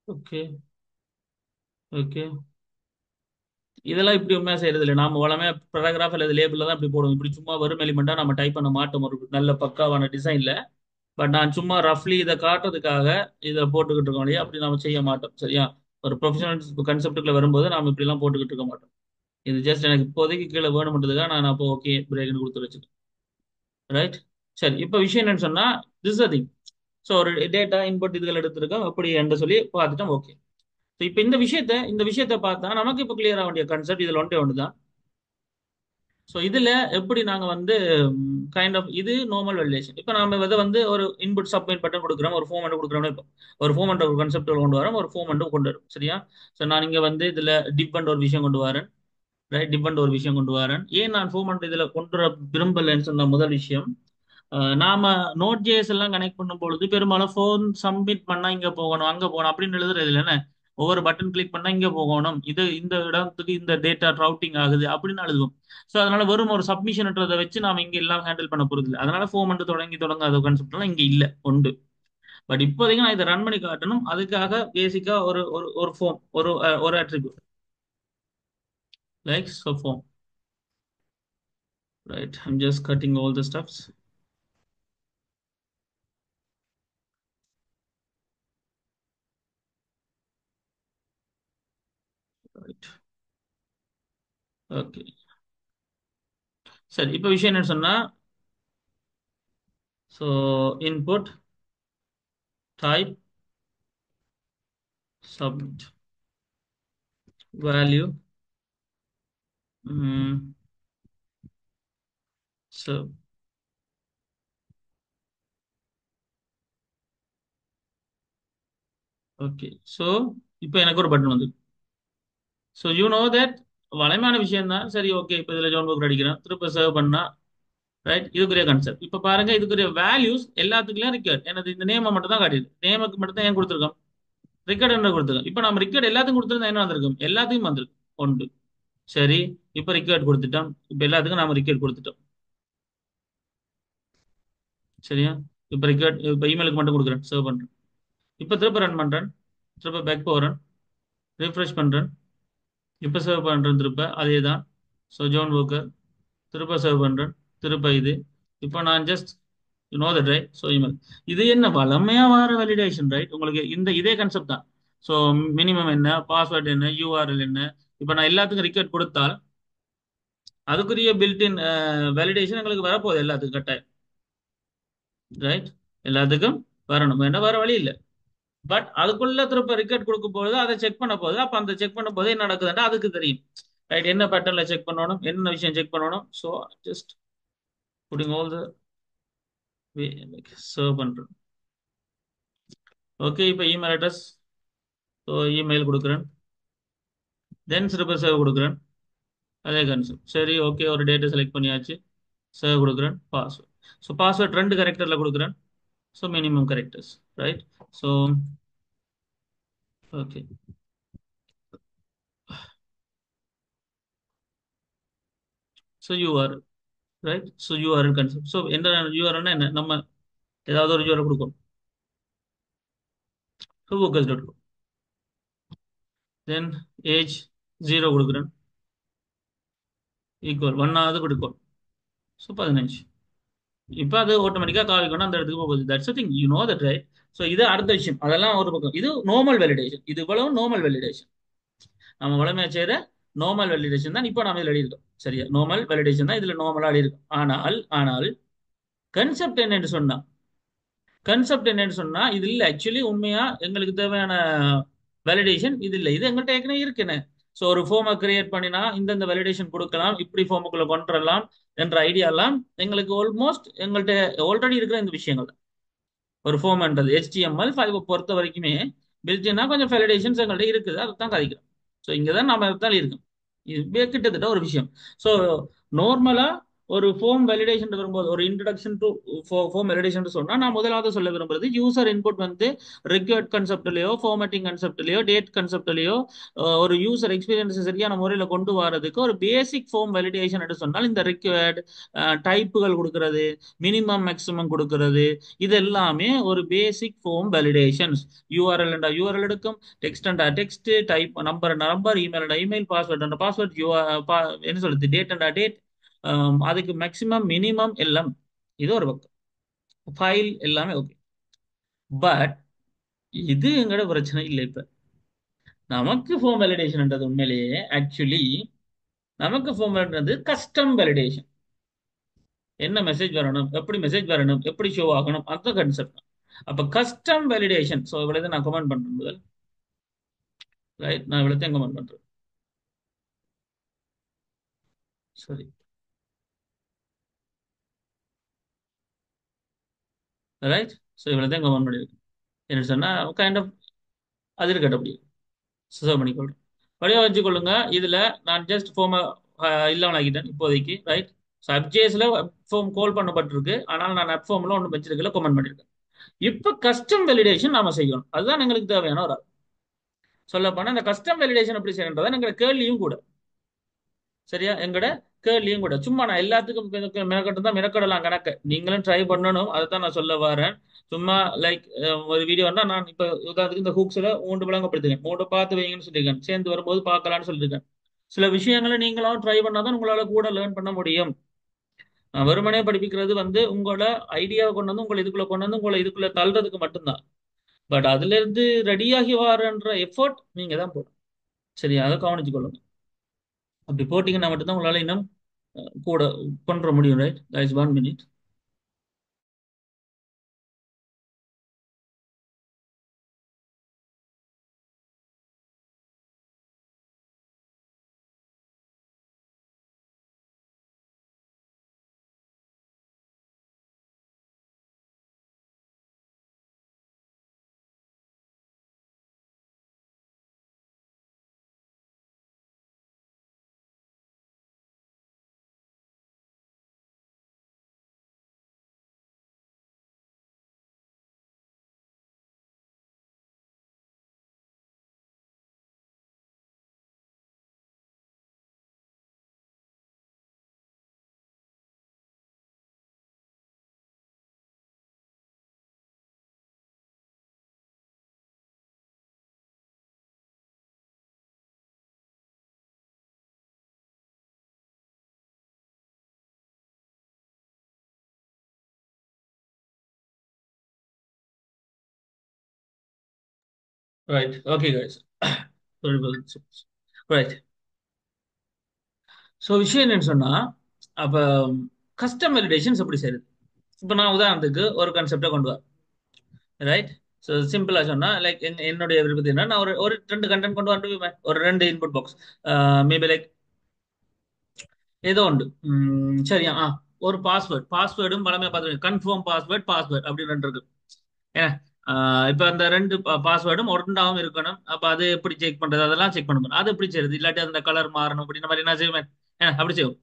ஓகே. ஓகே, இதெல்லாம் இப்படி உண்மையா செய்யறது இல்லை. நாம வளமே பேராகிராஃப் அல்லது லேபிள்ல தான் இப்படி போடுவோம். இப்படி சும்மா வெறும் எலிமெண்டா நம்ம டைப் பண்ண மாட்டோம் ஒரு நல்ல பக்காவான டிசைன்ல. பட் நான் சும்மா ரஃப்லி இதை காட்டுறதுக்காக இதை போட்டுக்கிட்டு இருக்கோம் இல்லையா, அப்படி நாம செய்ய மாட்டோம். சரியா? ஒரு ப்ரொஃபஷனல் கன்செப்டுக்குள்ள வரும்போது நாம இப்படி எல்லாம் போட்டுக்கிட்டு இருக்க மாட்டோம். இது ஜஸ்ட் எனக்கு இப்போதைக்கு கீழே வேணும்ன்றதுக்காக நான் அப்போ ஓகே பிரேக்னு கொடுத்து வச்சுக்கேன். ரைட். சரி, இப்போ விஷயம் என்னன்னு சொன்னா திஸ் அ திங். ஸோ ஒரு டேட்டா இன்புட் இதுகள் எடுத்திருக்கோம் எப்படி என்று சொல்லி பார்த்துட்டோம். ஓகே. ஸோ இப்போ இந்த விஷயத்தை பார்த்தா நமக்கு இப்போ கிளியர் ஆக வேண்டிய கான்செப்ட் இதில் ஒன்றே ஒன்று தான். ஸோ இதுல எப்படி நாங்க வந்து கைண்ட் ஆஃப் இது நார்மல் வேலிடேஷன். இப்போ நாம இதை வந்து ஒரு இன்புட் சப்மிட் பட்டன் கொடுக்குறோம், ஒரு ஃபோம் கொடுக்குறோம். இப்போ ஒரு ஃபோம் ஒரு கான்செப்ட் கொண்டு வரோம், ஒரு ஃபோம் கொண்டு வரும். சரியா? ஸோ நான் இங்க வந்து இதுல டிப் ஒரு விஷயம் கொண்டு வரேன். ரைட், டிபெண்ட் ஒரு விஷயம் கொண்டு வரேன். ஏன் நான் ஃபோமண்ட் இதுல கொண்டு வர விரும்பலன்னு சொன்ன முதல் விஷயம், நாம நோட் ஜேஎஸ் எல்லாம் கனெக்ட் பண்ணும் பொழுது பெரும்பாலும் ஃபோன் சப்மிட் பண்ணா இங்க போகணும் அங்க போகணும் அப்படின்னு எழுதுறது இல்லை என்ன. ஒவ்வொரு பட்டன் கிளிக் பண்ணா இங்க போகணும், இது இந்த இடத்துக்கு இந்த டேட்டா ரவுட்டிங் ஆகுது அப்படின்னு எழுதுவோம். ஸோ அதனால வெறும் ஒரு சப்மிஷன்ன்றதை வச்சு நாம இங்க எல்லாம் ஹேண்டில் பண்ண போறது இல்லை. அதனால ஃபோமண்ட் தொடங்காத கான்செப்ட் எல்லாம் இங்க இல்ல உண்டு. பட் இப்போதைக்கு நான் இதை ரன் பண்ணி காட்டணும், அதுக்காக பேசிக்கா ஒரு ஒரு ஒரு ஃபோம் ஒரு attribute like so form. Right, I'm just cutting all the stuffs. Right. Okay. சரி, இப்போ விஷயம் என்னன்னு சொன்னா, so input type submit value. So okay. So இப்போ எனக்கு ஒரு பட்டன் வந்து, ஸோ யூ நோ தட் வளமான விஷயம் தான். சரி, ஓகே. இப்போ இதில் ஜோன் புக் அடிக்கிறேன், திரும்ப சர்வ் பண்ணா. ரைட், இதுக்குரிய கான்செப்ட் இப்போ பாருங்க. இதுக்குரிய வேல்யூஸ் எல்லாத்துக்குள்ளயும் ரிக்கார்ட் எனது இந்த நேமை மட்டும் தான் காட்டியது. நேமுக்கு மட்டும் தான் ஏன் கொடுத்துருக்கோம், ரிக்கார்ட் என்ன கொடுத்துருக்கோம். இப்போ நம்ம ரிக்கார்ட் எல்லாத்துக்கும் கொடுத்துருந்தா என்ன வந்திருக்கும், எல்லாத்தையும் வந்திருக்கும் ஒன்று. சரி, இப்போ ரிக்கார்ட் கொடுத்துட்டோம். இப்போ எல்லாத்துக்கும் நாம ரிக்கார்ட் கொடுத்துட்டோம். சரியா? இப்போ ரிக்கார்ட் இப்போ இமெயிலுக்கு மட்டும் கொடுக்குறேன், சர்வ் பண்றேன். இப்போ திரும்ப ரன் பண்றேன், திரும்ப பேக் போறேன், ரிஃப்ரெஷ் பண்றேன், இப்போ சர்வ் பண்றேன் திரும்ப அதே தான். ஸோ ஜோன் ஒர்க்கர் திரும்ப சர்வ் பண்றேன், திரும்ப இது. இப்போ நான் just you know that right. So email இது என்ன வளமையா வர வேலிடேஷன். ரைட், உங்களுக்கு இதே கான்செப்ட் தான். ஸோ மினிமம் என்ன, பாஸ்வேர்டு என்ன, யூஆர்எல் என்ன. இப்போ நான் எல்லாத்துக்கும் ரிக்கார்ட் கொடுத்தால் அதுக்குரிய பில்டின் வேலிடேஷன் எங்களுக்கு வரப்போகுது எல்லாத்துக்கும் கட்டாயம். ரைட், எல்லாத்துக்கும் வரணும், என்ன வேற வழி இல்லை. பட் அதுக்குள்ள திரும்ப ரிக்கார்ட் கொடுக்கும் போது அதை செக் பண்ண போகுது. அப்ப அந்த செக் பண்ணும் போது என்ன நடக்குதுன்னா அதுக்கு தெரியும். ரைட், என்ன பேட்டர்ல செக் பண்ணணும், என்ன விஷயம் செக் பண்ணணும். So just putting all the way serve பண்றேன். ஓகே, இப்போ இமெயில் அட்ரஸ். ஸோ இமெயில் கொடுக்குறேன், தென் திரும்ப சர்வ் கொடுக்குறேன். அதே கான்செப்ட். சரி, ஓகே. ஒரு டேட்டா செலக்ட் பண்ணியாச்சு, சர்வ் கொடுக்குறேன். பாஸ்வேர்ட். ஸோ பாஸ்வேர்ட் 2 கேரக்டர்ல கொடுக்குறேன். So minimum characters. Right. So okay. So you're right. So URL concept. So என்ன யூஆர்எல்னா என்ன, நம்ம ஏதாவது ஒரு யூஆர்எல் கொடுக்கும். So workers.com. தென் ஏஜ் 0 கொடுக்குறேன், ஈக்குவல் 1 கொடுக்கும். ஸோ 15. இப்போ அது ஆட்டோமேட்டிக்காக காவிக்கணும் அந்த இடத்துக்கு போகுது. That's thing, you know that right. So இது அடுத்த விஷயம், அதெல்லாம் ஒரு பக்கம். இது நார்மல் வேலிடேஷன், இது இவ்வளவு நார்மல் வேலிடேஷன். நம்ம வளமையா செய்யற நார்மல் வேலிடேஷன் தான் இப்போ நாம இதில் எழுதியிருக்கோம். சரியா? நார்மல் வேலிடேஷன் தான் இதுல நார்மலா எழுதியிருக்கோம். ஆனால் ஆனால் கன்செப்ட் என்னன்னு சொன்னா, இது இல்ல ஆக்சுவலி உண்மையா எங்களுக்கு தேவையான வேலிடேஷன் இது இல்லை. இது எங்கள்கிட்ட ஏற்கனவே இருக்குன்னு. ஸோ ஒரு ஃபார்மை கிரியேட் பண்ணினா இந்தந்த வேலிடேஷன் கொடுக்கலாம், இப்படி ஃபார்முக்குள்ள கொண்டு வரலாம் என்ற ஐடியா எல்லாம் எங்களுக்கு ஆல்மோஸ்ட் எங்கள்கிட்ட ஆல்ரெடி இருக்கிற இந்த விஷயங்கள் தான். ஒரு ஃபார்ம்ன்றது HTML5 பொறுத்த வரைக்குமே பில்ட்னா கொஞ்சம் வேலிடேஷன்ஸ் எங்கள்கிட்ட இருக்குது, அதை தான் கதைக்கிறோம். ஸோ இங்கே தான் நம்ம தான் இருக்கோம். இது கிட்டத்தட்ட ஒரு விஷயம். ஸோ நார்மலா ஒரு ஃபோம் வேலிடேஷன் வரும்போது, ஒரு இன்ட்ரடக்ஷன் டு ஃபோம் வேலிடேஷன் சொன்னா நான் முதலாவது சொல்ல விரும்புறது யூசர் இன்புட் வந்து ரிக்வயர்ட் கன்செப்ட்லயோ ஃபார்மேட்டிங் கன்செப்ட்லயோ டேட் கன்செப்ட்லயோ ஒரு யூசர் எக்ஸ்பீரியன்ஸ் சரியான முறையில் கொண்டு வரதுக்கு ஒரு பேசிக் ஃபோம் வேலிடேஷன் என்று சொன்னால் இந்த ரிக்வயர்ட் டைப்புகள் கொடுக்கறது, மினிமம் மேக்ஸிமம் கொடுக்கறது, இது எல்லாமே ஒரு பேசிக் ஃபோம் வேலிடேஷன்ஸ். யூஆர்எல் என்ற யூஆர்எல் எடுக்கும், டெக்ஸ்ட் என்ற text, type number number, email என்ற இமெயில், பாஸ்வேர்ட் என்ற பாஸ்வேர்ட், என்ன சொல்றது, டேட் என்ற டேட், அதுக்கு மேக்ஸிமம் மினிமம் எல்லாம். இது ஒரு பக்கம், ஃபைல் எல்லாமே ஓகே. பட் இது எங்களோட பிரச்சனை இல்லை. இப்ப நமக்கு ஃபோம் வேலிடேஷன்ன்றது உண்மையிலேயே ஆக்சுவலி நமக்கு ஃபார்மேட்ன்றது கஸ்டம் வேலிடேஷன். என்ன மெசேஜ் வரணும், எப்படி மெசேஜ் வரணும், எப்படி ஷோ ஆகணும், அந்த கன்செப்ட். அப்ப கஸ்டம் வேலிடேஷன். ஸோ இவ்வளவு நான் கமெண்ட் பண்றேன் முதல். ரைட், நான் இவ்வளவு கமெண்ட் பண்றேன். சரி. ரைட். ஸோ இவ்வளவு கமெண்ட் பண்ணிருக்கேன். என்ன சொன்னா கைண்ட் ஆஃப் அது இருக்கட்டும் அப்படியே சேவ் பண்ணிக்கொள்றேன். வடிவா வச்சுக்கொள்ளுங்க. இதுல நான் ஜஸ்ட் ஃபார்ம் இல்லாமல் ஆக்கிட்டேன் இப்போதைக்கு. ரைட். ஸோ அப்ஜேஸ்ல ஃபார்ம் கால் பண்ணப்பட்டிருக்கு, ஆனால் நான் அப் ஃபார்ம்ல ஒன்றும் வச்சிருக்கல, கமெண்ட் பண்ணிருக்கேன். இப்ப கஸ்டம் வேலிடேஷன் நாம செய்யணும். அதுதான் எங்களுக்கு தேவையான ஒரு சொல்ல போனா இந்த கஸ்டம் வேலிடேஷன் எப்படி செய்யறதா எங்க கேள்வியும் கூட. சரியா, எங்கட கேள்வியும் கூட. சும்மா நான் எல்லாத்துக்கும் மெனக்கட்டு தான் மெனக்கடலாம் கணக்கு, நீங்களும் ட்ரை பண்ணணும். அதை தான் நான் சொல்ல வரேன். சும்மா லைக் ஒரு வீடியோன்னா நான் இப்ப உதாரணத்துக்கு இந்த ஹூக்ஸ்ல மூன்று விளங்கப்படுத்துங்க, மூன்று பார்த்து வைங்கன்னு சொல்லியிருக்கேன், சேர்ந்து வரும்போது பார்க்கலாம்னு சொல்லியிருக்கேன். சில விஷயங்களை நீங்களும் ட்ரை பண்ணாதான் உங்களால கூட லேர்ன் பண்ண முடியும். வெறுமனே படிப்பிக்கிறது வந்து உங்களோட ஐடியாவை கொண்டு வந்து உங்களை இதுக்குள்ள கொண்டு வந்து உங்களை இதுக்குள்ள தள்ளுறதுக்கு மட்டும்தான். பட் அதுல இருந்து ரெடியாகி வரன்ற எஃபோர்ட் நீங்க தான் போடணும். சரியா, அதை கவனிச்சுக்கொள்ளுங்க. அப்படி போட்டீங்கன்னா மட்டும்தான் உங்களால இன்னும் கூட பண்ற முடியும். Right guys, 1 minute. Right, okay guys. Right. So விஷயம் என்னன்னு சொன்னா, அப்ப கஸ்டம் வேலிடேஷன்ஸ் எப்படி செய்யுது. இப்போ நான் உதாரணத்துக்கு ஒரு கான்செப்டை கொண்டு வரேன். ரைட். ஸோ சிம்பிளா சொன்னா லைக் என்னுடைய விருப்பத்தை என்ன, நான் ஒரு ஒரு ரெண்டு கண்டென்ட் கொண்டு வந்து ஒரு ரெண்டு இன்புட் பாக்ஸ், மேபி லைக் ஏதோ உண்டு. சரியா, ஒரு பாஸ்வேர்டும் பழமையா பார்த்து கன்ஃபார்ம் பாஸ்வேர்ட் அப்படின்னு ரெண்டு இருக்கு. ஏன்னா இப்ப அந்த ரெண்டு பாஸ்வேர்டும் ஒன்றாவும் இருக்கணும். அப்ப அது எப்படி செக் பண்றது, அதெல்லாம் செக் பண்ணணும். அது எப்படி செய்யுது, இல்லாட்டி அந்த கலர் மாறணும் அப்படின்ற மாதிரி என்ன செய்வேன். ஏன்னா அப்படி செய்வோம்.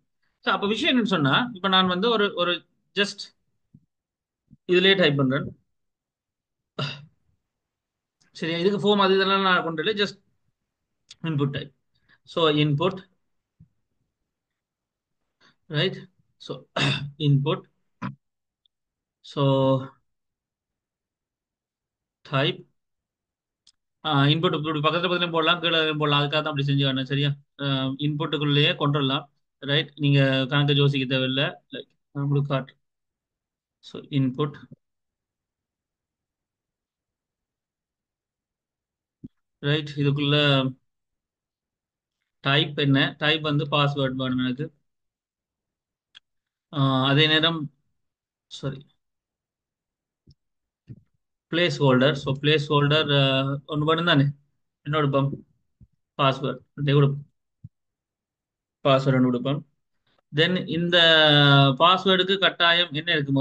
ஸோ அப்ப விஷயம் என்னன்னு சொன்னா, இப்ப நான் வந்து ஒரு ஒரு ஜஸ்ட் இதுலயே டைப் பண்றேன். சரியா, இதுக்கு ஃபோம் அது இதெல்லாம் நான் கொண்டு just input type. So input. Right. So input. So type. Input இப்படி பக்கத்துல பக்கத்துலயும் போடலாம், கீழே போடலாம். அதுக்காக தான் அப்படி செஞ்சு வரணும். சரியா, இன்புட்டுக்குள்ளேயே கொண்டு வரலாம். ரைட், நீங்க கணக்கு யோசிக்க தேவையில்லை. லைக் உங்களுக்கு காட்டு. So input. ரைட், இதுக்குள்ள டைப் என்ன, டைப் வந்து பாஸ்வேர்ட் வேணும் எனக்கு. அதே நேரம் sorry, place holder. So place holder ஒன்று வேணும் தானே, என்னோட பம்ப் பாஸ்வேர்ட் கொடுப்போம். பாஸ்வேர்டு ஒன்று கொடுப்போம். தென் இந்த பாஸ்வேர்டுக்கு கட்டாயம் என்ன இருக்கும்,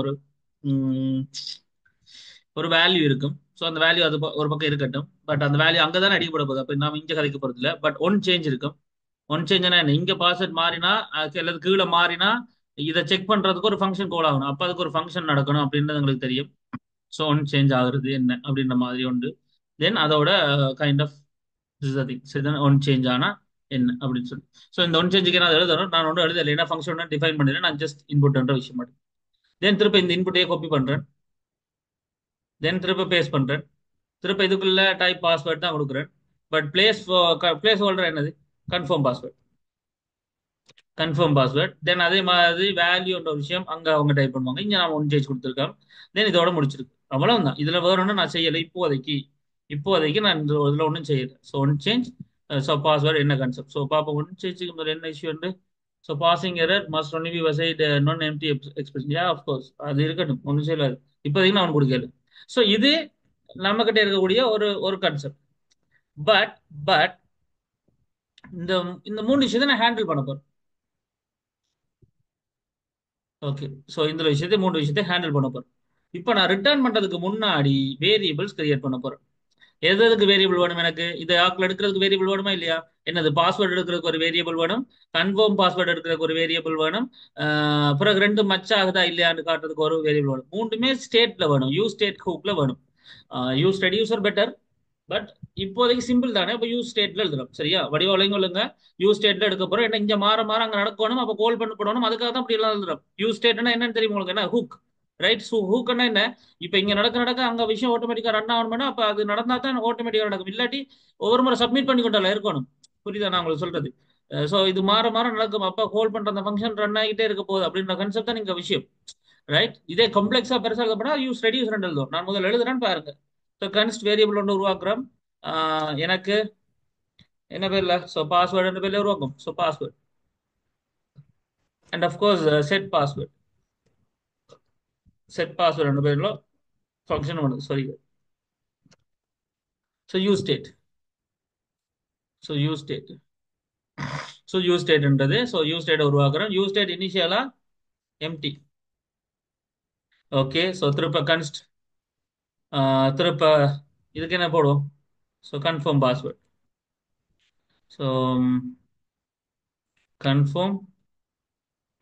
ம், ஒரு வேல்யூ இருக்கும். ஸோ அந்த வேல்யூ அது ஒரு பக்கம் இருக்கட்டும். பட் அந்த வேல்யூ அங்கே தானே அடிக்கப்பட போகுது. அப்போ நாம இங்கே கதைக்க போறது இல்லை. பட் ஒன் சேஞ்ச் இருக்கும். ஒன் சேஞ்ச்னா என்ன, இங்கே பாஸ்வேர்ட் மாறினா அல்லது கீழே மாறினா இதை செக் பண்றதுக்கு ஒரு ஃபங்க்ஷன் கோல் ஆகணும். அப்போ அதுக்கு ஒரு ஃபங்க்ஷன் நடக்கணும் அப்படின்றது எங்களுக்கு தெரியும். ஸோ ஒன் சேஞ்ச் ஆகுறது என்ன அப்படின்ற மாதிரி உண்டு. தென் அதோட கைண்ட் ஆஃப் திங். சரி, ஒன் சேஞ்ச் ஆனா என்ன அப்படின்னு சொல்லி. ஸோ இந்த ஒன் சேஞ்சுக்கு நான் எழுதணும். நான் ஒன்றும் எழுதலை, ஏன்னா ஃபங்க்ஷன் டிஃபைன் பண்ணிடுறேன். நான் ஜஸ்ட் இன்புட்ன்ற விஷயம் மட்டும். தென் திருப்ப இந்த இன்புட்டையே காப்பி பண்றேன். தென் திருப்ப பேஸ்ட் பண்றேன். திருப்ப இதுக்குள்ள டைப் பாஸ்வேர்ட் தான் கொடுக்குறேன். பட் பிளேஸ் ஹோல்டர் என்னது, confirm password. Confirm password. Then அதே மாதிரி வேல்யூன்ற ஒரு விஷயம் அங்க அவங்க டைப் பண்ணுவாங்க. இங்க நான் ஒன் சேஞ்ச் கொடுத்துருக்கேன். தென் இதோட முடிச்சிருக்கு. அவ்வளவுதான். இதுல வேற ஒன்றும் நான் செய்யலை இப்போதைக்கு. இப்போதைக்கு நான் இந்த இதுல ஒன்றும் செய்யலை. So one change so password என்ன கான்செப்ட் ஸோ பார்ப்போம் ஒன்று சேச்சுக்கு முதல்ல என்ன இஷ்யூ வந்து so parsing error must only be assigned non empty expression yeah of course அது இருக்கட்டும் ஒன்றும் செய்யலாது இப்போதைக்கு நான் அவன் கொடுக்கல ஸோ இது நம்ம கிட்ட இருக்கக்கூடிய ஒரு ஒரு கான்செப்ட் பட் பட் இந்த இந்த மூணு விஷயத்தை நான் ஹேண்டில் பண்ண போறேன் ஓகே ஸோ இந்த விஷயத்தை மூணு விஷயத்தை ஹேண்டில் பண்ண போறேன் இப்போ நான் ரிட்டர்ன் பண்றதுக்கு முன்னாடி வேரியபிள்ஸ் கிரியேட் பண்ண போறேன் எதுக்கு வேரியபிள் வேணும் எனக்கு இதை ஆக்கில் எடுக்கிறதுக்கு வேரியபிள் வேணுமா இல்லையா என்னது பாஸ்வேர்டு எடுக்கிறதுக்கு ஒரு வேரியபிள் வேணும் கன்ஃபார்ம் பாஸ்வேர்டு எடுக்கிறதுக்கு ஒரு வேரியபிள் வேணும் பிறகு ரெண்டு மச் ஆகுதா இல்லையான்னு காட்டுறதுக்கு ஒரு வேரியபிள் வேணும் மூணுமே ஸ்டேட்ல வேணும் யூ ஸ்டேட் ஹூக்ல வேணும் use state user better but இப்போதைக்கு சிம்பிள் தானே இப்போ யூஸ் ஸ்டேட்ல எழுதுறோம் சரியா வடிவ ஒழுங்க யூஸ் ஸ்டேட்ல எடுக்க போறோம் என்ன இங்க மாற மாற அங்க நடக்கணும் அப்போ கோல் பண்ண போடணும் அதுக்காக தான் அப்படி எல்லாம் எழுதுறோம் யூஸ் ஸ்டேட்னா என்னன்னு தெரியும் உங்களுக்கு என்ன ஹூக் ரைட் ஸோ ஹூக்னா என்ன இப்போ இங்க நடக்க அங்க விஷயம் ஆட்டோமேட்டிக்கா ரன் ஆகணும்னா அப்ப அது நடந்தா தான் ஆட்டோமேட்டிக்கா நடக்கும் இல்லாட்டி ஒவ்வொரு முறை சப்மிட் பண்ணி கொண்டால இருக்கணும் புரியுதா நான் உங்களுக்கு சொல்றது ஸோ இது மாற மாற நடக்கும் அப்ப கோல் பண்ற அந்த ஃபங்க்ஷன் ரன் ஆகிட்டே இருக்க போகுது அப்படின்ற கன்செப்ட் தான் நீங்க விஷயம் ரைட் இதே காம்ப்ளெக்ஸா பெருசா எழுதப்படா யூஸ் ரெடியூஸ் ரெண்டு எழுதும் நான் முதல்ல எழுதுறேன்னு பாருங்க ஸோ கன்ஸ்ட் வேரியபிள் ஒன்று உருவாக்குறோம் எனக்கு என்ன பேர்ல ஸோ பாஸ்வேர்டு என்ற பேர்ல உருவாக்கும் so password and of course set password என்ற பேர்ல ஃபங்க்ஷன் பண்ணுது sorry so use state so use state so use ஸ்டேட்ன்றது ஸோ யூஸ் ஸ்டேட் உருவாக்குறோம் யூஸ் ஸ்டேட் இனிஷியலா எம்டி ஓகே ஸோ திருப்ப கன்ஸ்ட் திருப்ப இதுக்கு என்ன போடும் so confirm password so confirm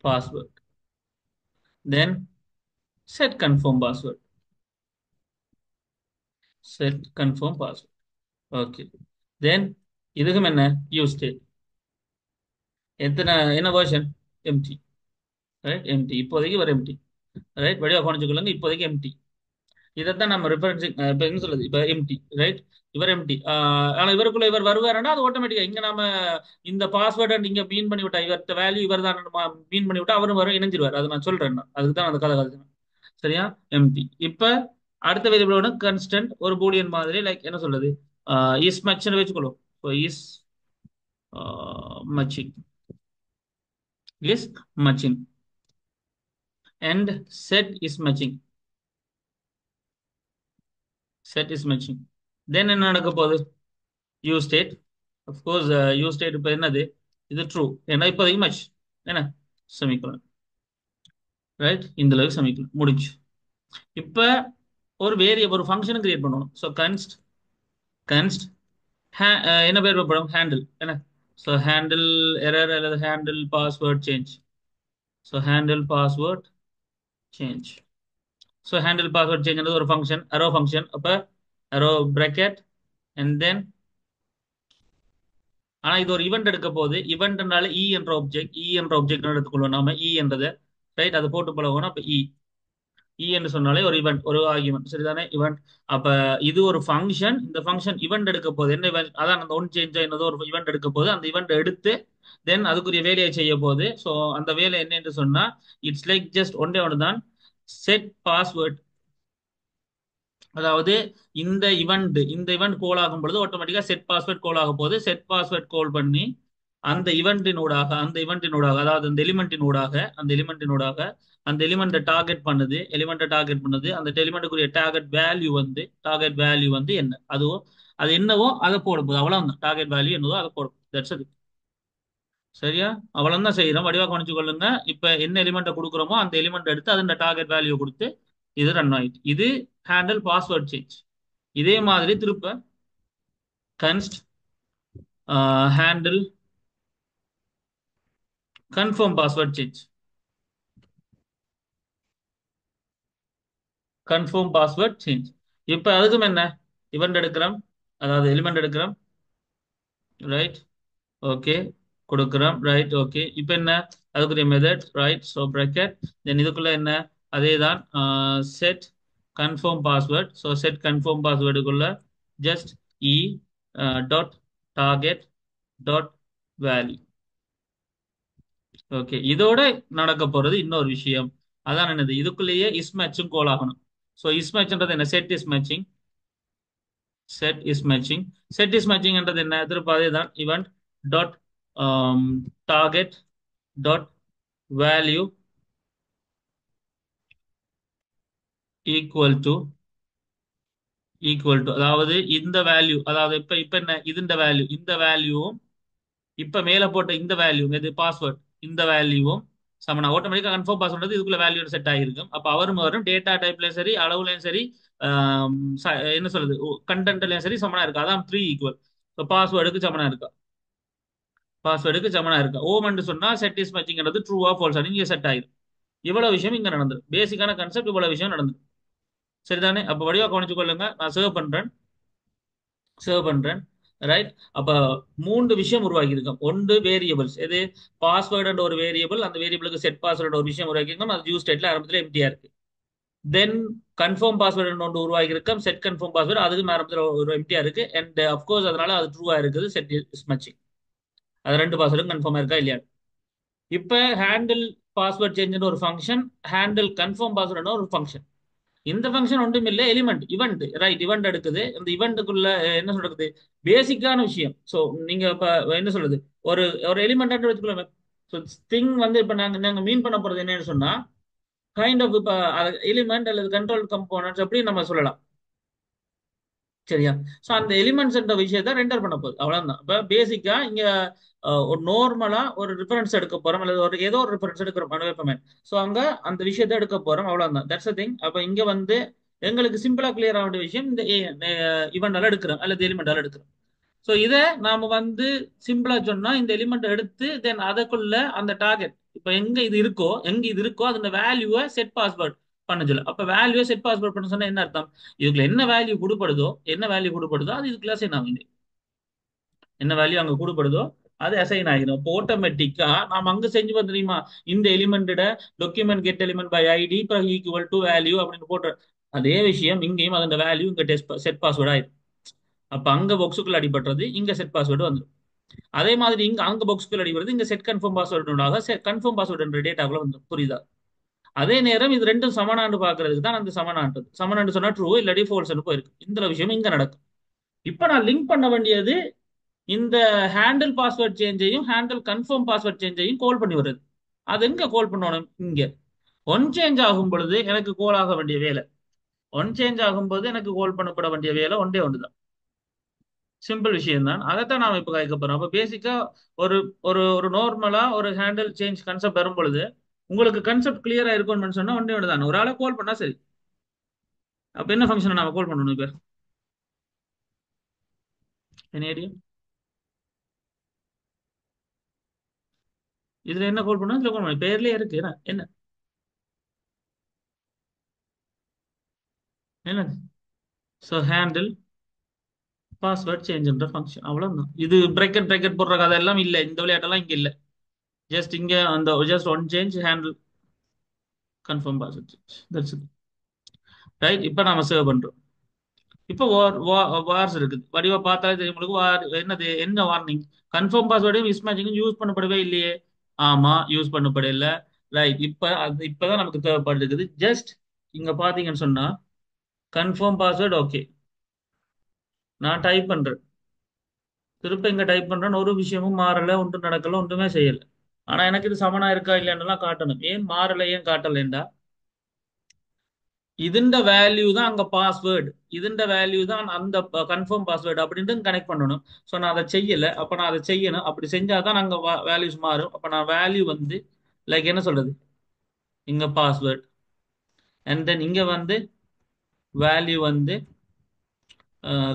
password then set confirm password set confirm password okay then இதுக்கும் என்ன யூஸ் ஸ்டேட் எத்தனை என்ன வெர்ஷன் எம்டி ரைட் எம்டி இப்போதைக்கு ஒரு எம்டி ரைட் வடிவா கவனிச்சுக்கொள்ளுங்க இப்போதைக்கு எம்டி இதைத்தான் நம்ம ரெஃபரன்சிங் இப்போ என்ன சொல்றது இப்போ எம்டி ரைட் இவர் எம்டி ஆனால் இவருக்குள்ள இவர் வருவாருன்னா அது ஆட்டோமேட்டிக்கா இங்க நாம இந்த பாஸ்வேர்டை நீங்க மீன் பண்ணி விட்டா இவர்த்த வேல்யூ இவர் தான் மீன் பண்ணி விட்டா அவரும் வரும் இணைஞ்சிருவார் அது நான் சொல்றேன் நான். அதுக்கு தான் அந்த கதை கதை சரியா எம்டி இப்ப அடுத்த வேரியபிள் ஒன்று கன்ஸ்டன்ட் ஒரு பூலியன் மாதிரி லைக் என்ன சொல்றது இஸ் மச்னு வச்சுக்கொள்ளும் so is matching is matching and set is matching set is matching then என்ன நடக்க போகுது use state of course use state இப்போ என்னது இது ட்ரூ ஏன்னா இப்போதைக்கு மச் என்ன சமிக்கலாம் ரைட் இந்த அளவுக்கு சமிக்கலாம் முடிஞ்சு இப்போ ஒரு வேரியபிள் ஒரு ஃபங்க்ஷன் கிரியேட் பண்ணணும் ஸோ கன்ஸ்ட் என்ன பேர் வைப்படும் ஹேண்டில் என்ன ஸோ ஹேண்டில் எரர் அல்லது handle password change so handle password change so handle password change ஒரு ஃபங்க்ஷன் அரோ ஃபங்க்ஷன் அப்போ அரோ bracket அண்ட் தென் ஆனா இது ஒரு ஈவெண்ட் எடுக்க போகுது ஈவெண்ட்னால என்ற ஆப்ஜெக்ட் எடுத்துக்கொள்வோம் நாம என்றதை ரைட் அதை போட்டு பழகணும் அப்ப என்று சொன்னாலே ஒரு ஈவெண்ட் ஒரு ஆர்குமெண்ட் சரிதானே ஈவெண்ட் அப்ப இது ஒரு ஃபங்க்ஷன் இந்த ஃபங்க்ஷன் ஈவெண்ட் எடுக்க போகுது என்ன event? அதான் அந்த ஒன் சேஞ்ச் என்னதோ ஒரு ஈவெண்ட் எடுக்க போகுது அந்த ஈவெண்ட் எடுத்து தென் அதுக்குரிய வேலையை செய்ய போகுது ஸோ அந்த வேலை என்ன என்று சொன்னா இட்ஸ் லைக் ஜஸ்ட் ஒன்றே ஒன்று தான் செட் பாஸ்வேர்ட் அதாவது இந்த இவெண்ட் கோல் ஆகும் பொழுது ஆட்டோமேட்டிக்கா செட் பாஸ்வேர்ட் கோல் ஆக போகுது செட் பாஸ்வேர்ட் கோல் பண்ணி அந்த இவெண்ட்டினூடாக அதாவது அந்த எலிமெண்ட்டை டார்கெட் பண்ணுது அந்த எலிமெண்ட்டுக்குரிய டார்கெட் வேல்யூ வந்து என்ன அது என்னவோ அதை போட போகுது அவ்வளவுதான் டார்கெட் வேல்யூ என்னவோ அதை போடும் தட்ஸ் அது சரியா அவ்வளவுதான் செய்யறோம் வடிவா கவனிச்சு கொள்ளுங்க இப்ப என்ன எலிமெண்ட்டை கொடுக்குறோமோ அந்த எலிமெண்ட் எடுத்து அதோட டார்கெட் வேல்யூ கொடுத்து இது ரன் ஆயிட்டு இது ஹேண்டில் பாஸ்வேர்ட் சேஞ்ச் இதே மாதிரி திருப்ப const handle confirm password change confirm password change இப்ப அதுக்கும் என்ன இவெண்ட் எடுக்கிறோம் அதாவது எலிமெண்ட் எடுக்கிறோம் ரைட் ஓகே கொடுக்கிறோம் ரைட் ஓகே இப்போ என்ன அதுக்குரிய method right so bracket then இதுக்குள்ள என்ன அதே தான் set confirm password so set confirm பாஸ்வேர்டுக்குள்ள just e dot target dot value okay இதோட நடக்க போறது இன்னொரு விஷயம் அதான் என்னது இதுக்குள்ளேயே இஸ் மேட்சும் கோல் ஆகணும் ஸோ இஸ் மேட்ச்ன்றது என்ன set is matching set is matching. Set is மேட்சிங்ன்றது என்ன? திரும்ப அதே தான். Event dot target dot value equal to அதாவது இந்த வேல்யூ, அதாவது இப்ப இப்ப என்ன இந்த வேல்யூ, இந்த வேல்யூவும் இப்ப மேல போட்ட இந்த வேல்யூ இது பாஸ்வேர்ட், இந்த வேல்யூவும் சமனா ஆட்டோமேட்டிக்கா கன்ஃபார்ம் பாஸ்வேர்ட் இதுக்குள்ள வேல்யூ செட் ஆகிருக்கும். அப்ப அவரும் வரும் டேட்டா டைப்லயும் சரி, அளவுலயும் சரி, என்ன சொல்றது, கண்டென்ட்லயும் சரி சமனா இருக்கு. அதான் த்ரீ ஈக்குவல். பாஸ்வேர்டுக்கு சமனா இருக்கா? பாஸ்வேர்டுக்கு சமனா இருக்கா? ஓமன்னு சொன்னா செட் இஸ் மேட்சிங்கிறது ட்ரூவா ஃபால்ஸா இங்க செட் ஆயிரும். இவ்வளவு விஷயம் இங்க நடந்தது. பேசிக்கான கான்செப்ட் இவ்வளவு விஷயம் நடந்தது. சரிதானே? அப்ப வடிவா கவனிச்சு கொள்ளுங்க. நான் சேவ் பண்றேன். ரைட். அப்ப மூன்று விஷயம் உருவாக்கி இருக்கோம். ஒன்று வேரியபிள்ஸ், எது பாஸ்வேர்டு ஒரு வேரியபிள், அந்த வேரியபிளுக்கு செட் பாஸ்வேர்டு ஒரு விஷயம் உருவாக்கி இருக்கோம். அது யூஸ் ஸ்டேட்ல ஆரம்பத்தில் எம்டியா இருக்கு. தென் கன்ஃபார்ம் பாஸ்வேர்டு ஒன்று உருவாக்கி இருக்கோம். செட் கன்ஃபார்ம் பாஸ்வேர்டு அதுக்கு ஆரம்பத்தில் ஒரு எம்டியா இருக்கு. அண்ட் அப்கோர்ஸ் அதனால அது ட்ரூவா இருக்குது. Set is matching. அது ரெண்டு பாஸ்வேர்டும் கன்ஃபார்மா இருக்கா இல்லையா? இப்ப ஹேண்டில் பாஸ்வேர்ட் சேஞ்ச் ஒரு ஃபங்க்ஷன், ஹேண்டில் கன்ஃபார்ம் பாஸ்வேர்டு ஒரு ஃபங்க்ஷன். இந்த ஃபங்க்ஷன் ஒன்றும் இல்லை, எலிமெண்ட் இவெண்ட். ரைட், இவெண்ட் எடுக்குது. இந்த இவெண்ட்டுக்குள்ள என்ன சொல்றது, பேசிக்கான விஷயம். ஸோ நீங்க இப்ப என்ன சொல்றது, ஒரு ஒரு எலிமெண்ட் வச்சுக்கலாமே. ஸோ திங் வந்து இப்ப நாங்க மீன் பண்ண போறது என்னன்னு சொன்னா, கைண்ட் ஆஃப் இப்ப எலிமெண்ட் அல்லது கண்ட்ரோல் கம்போனன்ட்ஸ் அப்படி நம்ம சொல்லலாம். சரியா? ஸோ அந்த எலிமெண்ட்ஸ் என்ற விஷயத்த ரெண்டர் பண்ண போகுது, அவ்வளவுதான். இப்ப பேசிக்கா இங்க ஒரு நார்மலா ஒரு ரெஃபரன்ஸ் எடுக்க போறோம், அல்லது ஒரு ஏதோ ஒரு ரெஃபரன்ஸ் எடுக்கிறோம் அனுப்பமே. ஸோ அங்க அந்த விஷயத்த எடுக்க போறோம், அவ்வளவுதான். That's a thing. அப்ப இங்க வந்து எங்களுக்கு சிம்பிளா கிளியர் ஆக வேண்டிய விஷயம், இந்த இவெண்டால எடுக்கிறோம் அல்லது எலிமெண்டால எடுக்கிறோம். ஸோ இதை நாம வந்து சிம்பிளா சொன்னா, இந்த எலிமெண்ட் எடுத்து தென் அதுக்குள்ள அந்த டார்கெட் இப்ப எங்க இது இருக்கோ அந்த வேல்யூவை செட் பாஸ்வேர்ட் பண்ண சொல்லு. அப்ப வேல்யூவை செட் பாஸ்வேர்ட் பண்ண சொன்னா என்ன அர்த்தம்? இதுக்குள்ள என்ன வேல்யூ கொடுப்படுதோ அது இதுக்குள்ள அசைன் ஆகும். என்ன வேல்யூ அங்க கொடுப்படுதோ அது அசைன் ஆகிடும். இப்போ ஆட்டோமேட்டிக்கா நாம அங்க செஞ்சு வந்து தெரியுமா, இந்த எலிமெண்டோட document get element by ID equal to value அப்படின்னு போட்டு அதே விஷயம் இங்கேயும் அதோட வேல்யூ இங்க டெஸ்ட் செட் பாஸ்வேர்ட் ஆயிடும். அப்ப அங்க பாக்ஸுக்குள்ள அடிபடுறது, இங்க செட் பாஸ்வேர்டு வந்துடும். அதே மாதிரி இங்க அங்க பாக்ஸுக்குள்ள அடிபடுறது, இங்க set confirm password confirm password டேட்டாக்குள்ள வந்துடும். புரியுதா? அதே நேரம் இது ரெண்டும் சமனாண்டு பாக்குறதுக்கு தான் அந்த சமனாண்டு சொன்னா ட்ரூ இல்லாட்டி ஃபால்ஸ் போயிருக்கு. இந்த விஷயம் இங்க நடக்கும். இப்ப நான் லிங்க் பண்ண வேண்டியது இந்த ஹேண்டில் பாஸ்வேர்ட் சேஞ்சையும் ஹேண்டில் கன்ஃபார்ம் பாஸ்வேர்ட் சேஞ்சையும் கால் பண்ணி வருது. அது எங்க கால் பண்ணணும்? இங்க. ஒன் சேஞ்ச் ஆகும் பொழுது எனக்கு கால் ஆக வேண்டிய வேலை, ஒன் சேஞ்ச் ஆகும்போது எனக்கு கால் பண்ணப்பட வேண்டிய வேலை ஒன்றே ஒன்றுதான். சிம்பிள் விஷயம் தான். அதைத்தான் நாம இப்ப கேட்க போறோம். அப்ப பேசிக்கா ஒரு ஒரு ஒரு நார்மலா ஒரு ஹேண்டில் சேஞ்ச் கன்செப்ட் வரும் பொழுது உங்களுக்கு கன்செப்ட் கிளியரா இருக்கும்னு சொன்னா ஒன்றே ஒன்று தான், ஒரு ஆளை கால் பண்ணா சரி. அப்ப என்ன ஃபங்க்ஷனை நாம கால் பண்ணணும் இப்ப? என்ன ஐடியா? இதுல என்ன கால் பண்ணணும், இதுல கால் பண்ணணும், பேர்லயே இருக்கு. என்ன என்ன என்ன ஸோ ஹேண்டில் பாஸ்வேர்ட் சேஞ்ச்ன்ற ஃபங்க்ஷன், அவ்வளவுதான். இது பிரேக்கெட் போடுற கதை எல்லாம் இல்ல, இந்த விளையாட்டெல்லாம் இங்க இல்ல. ஜஸ்ட் இங்க அந்த just one change handle confirm password change, that's it. Right. இப்போ நாம சேவ் பண்றோம். இப்போ வார்ஸ் இருக்குது. வடிவா பார்த்தாலே தெரியும் உங்களுக்கு. வார் என்னது, என்ன வார்னிங்? கன்ஃபார்ம் பாஸ்வேர்டையும் மிஸ்மேட்சிங்கும் யூஸ் பண்ணப்படவே இல்லையே. ஆமா, யூஸ் பண்ணப்படல. ரைட். இப்பதான் நமக்கு தேவைப்படுது. ஜஸ்ட் இங்க பாத்தீங்கன்னு சொன்னா கன்ஃபார்ம் பாஸ்வேர்ட் ஓகே, நான் டைப் பண்றேன். திருப்ப இங்க டைப் பண்றேன்னு ஒரு விஷயமும் மாறல, ஒன்றும் நடக்கல, ஒன்றுமே செய்யல. ஆனா எனக்கு இது சமனா இருக்கா இல்லைன்னு காட்டணும். ஏன் மாறல, ஏன் காட்டலண்டா, இதுண்ட வேல்யூ தான் அங்க பாஸ்வேர்டு, இதுண்ட வேல்யூ தான் அந்த கன்ஃபார்ம் பாஸ்வேர்டு அப்படின்ட்டு கனெக்ட் பண்ணணும். ஸோ நான் அதை செய்யல. அப்ப நான் அதை செய்யணும். அப்படி செஞ்சாதான் அங்க வேல்யூஸ் மாறும். அப்ப நான் வேல்யூ வந்து லைக் என்ன சொல்றது, இங்க பாஸ்வேர்ட் அண்ட் தென் இங்க வந்து வேல்யூ வந்து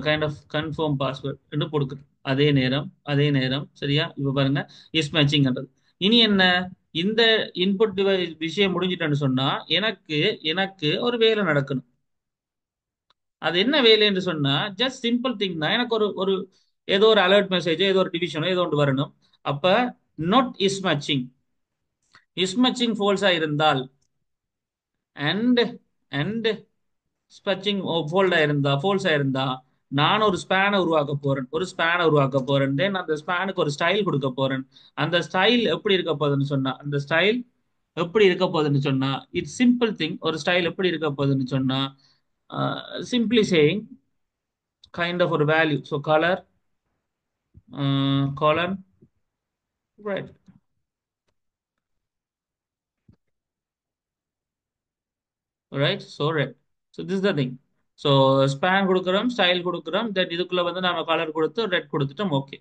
கைண்ட் ஆஃப் கன்ஃபார்ம் பாஸ்வேர்ட் என்று கொடுக்குது. அதே நேரம் சரியா? இப்ப பாருங்க, இஸ் மேட்சிங்ன்றது. இனி என்ன, இந்த இன்புட் டிவைஸ் விஷயம் முடிஞ்சிட்டேன்னு சொன்னா எனக்கு எனக்கு ஒரு வேலை நடக்கணும். அது என்ன வேலை என்று சொன்னா ஜஸ்ட் சிம்பிள் திங் தான். எனக்கு ஒரு ஒரு ஏதோ ஒரு அலர்ட் மெசேஜ், ஏதோ ஒரு டிவிஷனோ ஏதோ ஒன்று வரணும். அப்ப not is matching, is matching ஃபால்ஸா இருந்தால் அண்ட் அண்ட் ஸ்பச்சிங் ஃபால்ஸா இருந்தா நான் ஒரு ஸ்பேனை உருவாக்க போறேன். தென் அந்த ஸ்பேனுக்கு ஒரு ஸ்டைல் கொடுக்க போறேன். அந்த ஸ்டைல் எப்படி இருக்க போகுதுன்னு சொன்னா அந்த ஸ்டைல் எப்படி இருக்க போகுதுன்னு சொன்னா இட்ஸ் சிம்பிள் திங். ஒரு ஸ்டைல் எப்படி இருக்க போகுதுன்னு சொன்னா சிம்பிளி சேயிங் kind of ஒரு value. So colour colon red. Right, so red. So this is the thing. So span கொடுக்குறோம், ஸ்டைல் கொடுக்குறோம், தென் இதுக்குள்ள வந்து நாம கலர் கொடுத்து ரெட் கொடுத்துட்டோம். Okay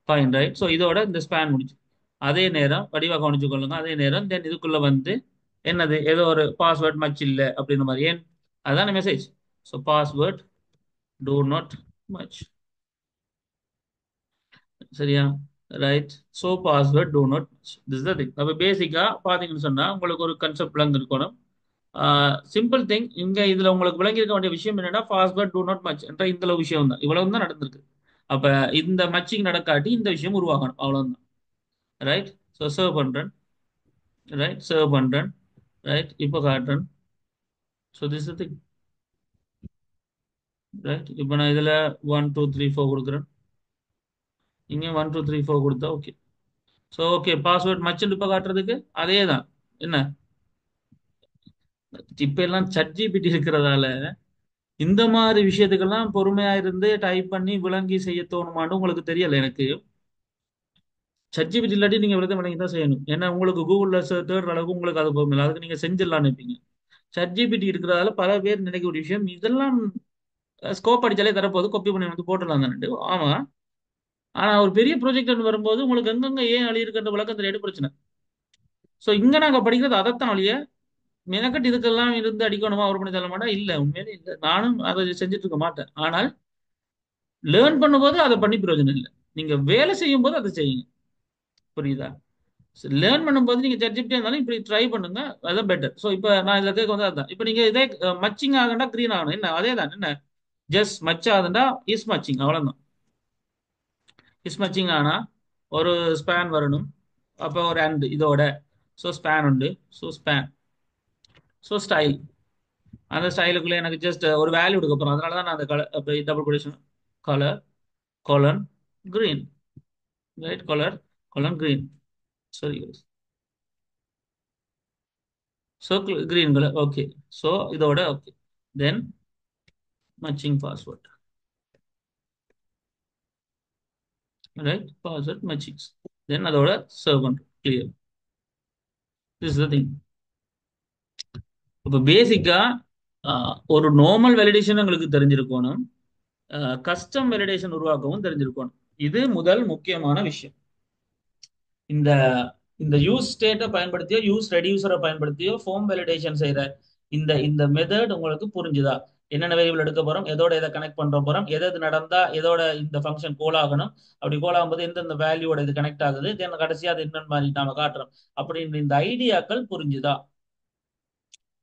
fine, right. ஸோ இதோட இந்த ஸ்பேன் முடிச்சு. அதே நேரம் வடிவாக கவனிச்சு கொள்ளுங்க. அதே நேரம் தென் இதுக்குள்ள வந்து என்னது, ஏதோ ஒரு பாஸ்வேர்ட் மச் இல்லை அப்படின்ற மாதிரி. ஏன், அதான message. So password do not match. சரியா, right. So password do not match, this the thing. அப்போ பேசிக்கா பார்த்தீங்கன்னு சொன்னா உங்களுக்கு ஒரு கன்செப்ட் விளங்க இருக்கணும். Simple thing. இங்க இதுல உங்களுக்கு விளங்கியிருக்க வேண்டிய விஷயம் என்னன்னா, பாஸ்வேர்ட் டூ நாட் மச் என்ற இந்த விஷயம் தான், இவ்வளவு தான் நடந்திருக்கு. அப்ப இந்த மச்சிங் நடக்காட்டி இந்த விஷயம் உருவாகணும், அவ்வளவுதான். ரைட். ஸோ சர்வ் பண்றேன். ரைட், சர்வ் பண்றேன். ரைட், இப்போ காட்டுறேன். So this thing. ரைட், இப்போ நான் இதுல 1 2 3 4 கொடுக்குறேன். இங்க 1 2 3 4 கொடுத்தா ஓகே. ஸோ ஓகே, பாஸ்வேர்ட் மச்சுன்னு இப்போ காட்டுறதுக்கு அதே தான். என்ன, இப்ப எல்லாம் சட் ஜிபிடி இருக்கிறதால இந்த மாதிரி விஷயத்துக்கெல்லாம் பொறுமையா இருந்து டைப் பண்ணி விளங்கி செய்ய தோணுமான்னு உங்களுக்கு தெரியல எனக்கு. சட்ஜிபிடி இல்லாட்டி நீங்க விளக்கம் விளங்கி தான் செய்யணும். ஏன்னா உங்களுக்கு கூகுள்ல தேடுற அளவுக்கு உங்களுக்கு அது பொறுமை இல்லை. அதுக்கு நீங்க செஞ்சிடலாம்னு நினைப்பீங்க. சட்ஜிபிடி இருக்கிறதால பல பேர் நினைக்கக்கூடிய விஷயம் இதெல்லாம் ஸ்கோப் அடிச்சாலே தரப்போது, காப்பி பண்ணி வந்து போட்டுடலாம் தானே. ஆமா, ஆனா ஒரு பெரிய ப்ராஜெக்ட் வரும்போது உங்களுக்கு எங்கெங்க ஏன் அழி இருக்குன்ற விளக்கம் தெரியாது, பிரச்சனை. ஸோ இங்க நாங்க படிக்கிறது அதைத்தான் அழிய. மெனக்கட்டு இதுக்கெல்லாம் இருந்து அடிக்கணுமா அவர் பண்ணி தர மாட்டா, இல்ல உண்மையிலே இல்லை. நானும் அதை செஞ்சுட்டு இருக்க மாட்டேன். ஆனால் லேர்ன் பண்ணும்போது அதை பண்ணி பிரயோஜனம் இல்லை. நீங்க வேலை செய்யும் போது அதை செய்யுங்க. புரியுதா? லேர்ன் பண்ணும்போது நீங்க ChatGPT இருந்தாலும் இப்படி ட்ரை பண்ணுங்க, அதான் பெட்டர். ஸோ இப்போ நான் இதுல கேட்க வந்து அதுதான். இப்போ நீங்க இதே மச்சிங் ஆகண்டா கிரீன் ஆகணும், என்ன அதே தான். என்ன, ஜஸ்ட் மச் ஆகுதுண்டா இஸ் மச்சிங், அவ்வளவுதான். இஸ் மச்சிங் ஆனா ஒரு ஸ்பேன் வரணும். அப்போ ஒரு அண்ட் இதோட. ஸோ ஸ்பேன் உண்டு. So span. So style. அந்த ஸ்டைலுக்குள்ள எனக்கு ஜஸ்ட் ஒரு வேல்யூ எடுக்க போறோம். அதனால தான் நான் அந்த colour double quotation colour colon green. Right, colour colon green. சரி, so green colour. Okay. So இதோட okay. Then matching password. Right, password matching. Then அதோட serve பண்றோம். clear. This is the thing. இப்போ பேசிக்கா ஒரு நார்மல் வேலிடேஷன் உங்களுக்கு தெரிஞ்சிருக்கணும், custom validation உருவாக்கவும் தெரிஞ்சிருக்கணும். இது முதல் முக்கியமான விஷயம். இந்த இந்த யூஸ் ஸ்டேட்டை பயன்படுத்தியோ யூஸ் ரெடியூசரை பயன்படுத்தியோ ஃபோம் வேலிடேஷன் செய்யற இந்த இந்த மெத்தட் உங்களுக்கு புரிஞ்சுதா? என்னென்ன வேரியபிள் எடுக்க போறோம், எதோட எதை கனெக்ட் பண்ற போறோம், எது எது நடந்தா எதோட இந்த ஃபங்க்ஷன் கோல் ஆகணும், அப்படி கோல் ஆகும்போது எந்தெந்த வேல்யூட இது கனெக்ட் ஆகுது, தென் கடைசியா அது என்னன்னு மாதிரி நாம காட்டுறோம் அப்படின்னு இந்த ஐடியாக்கள் புரிஞ்சுதா?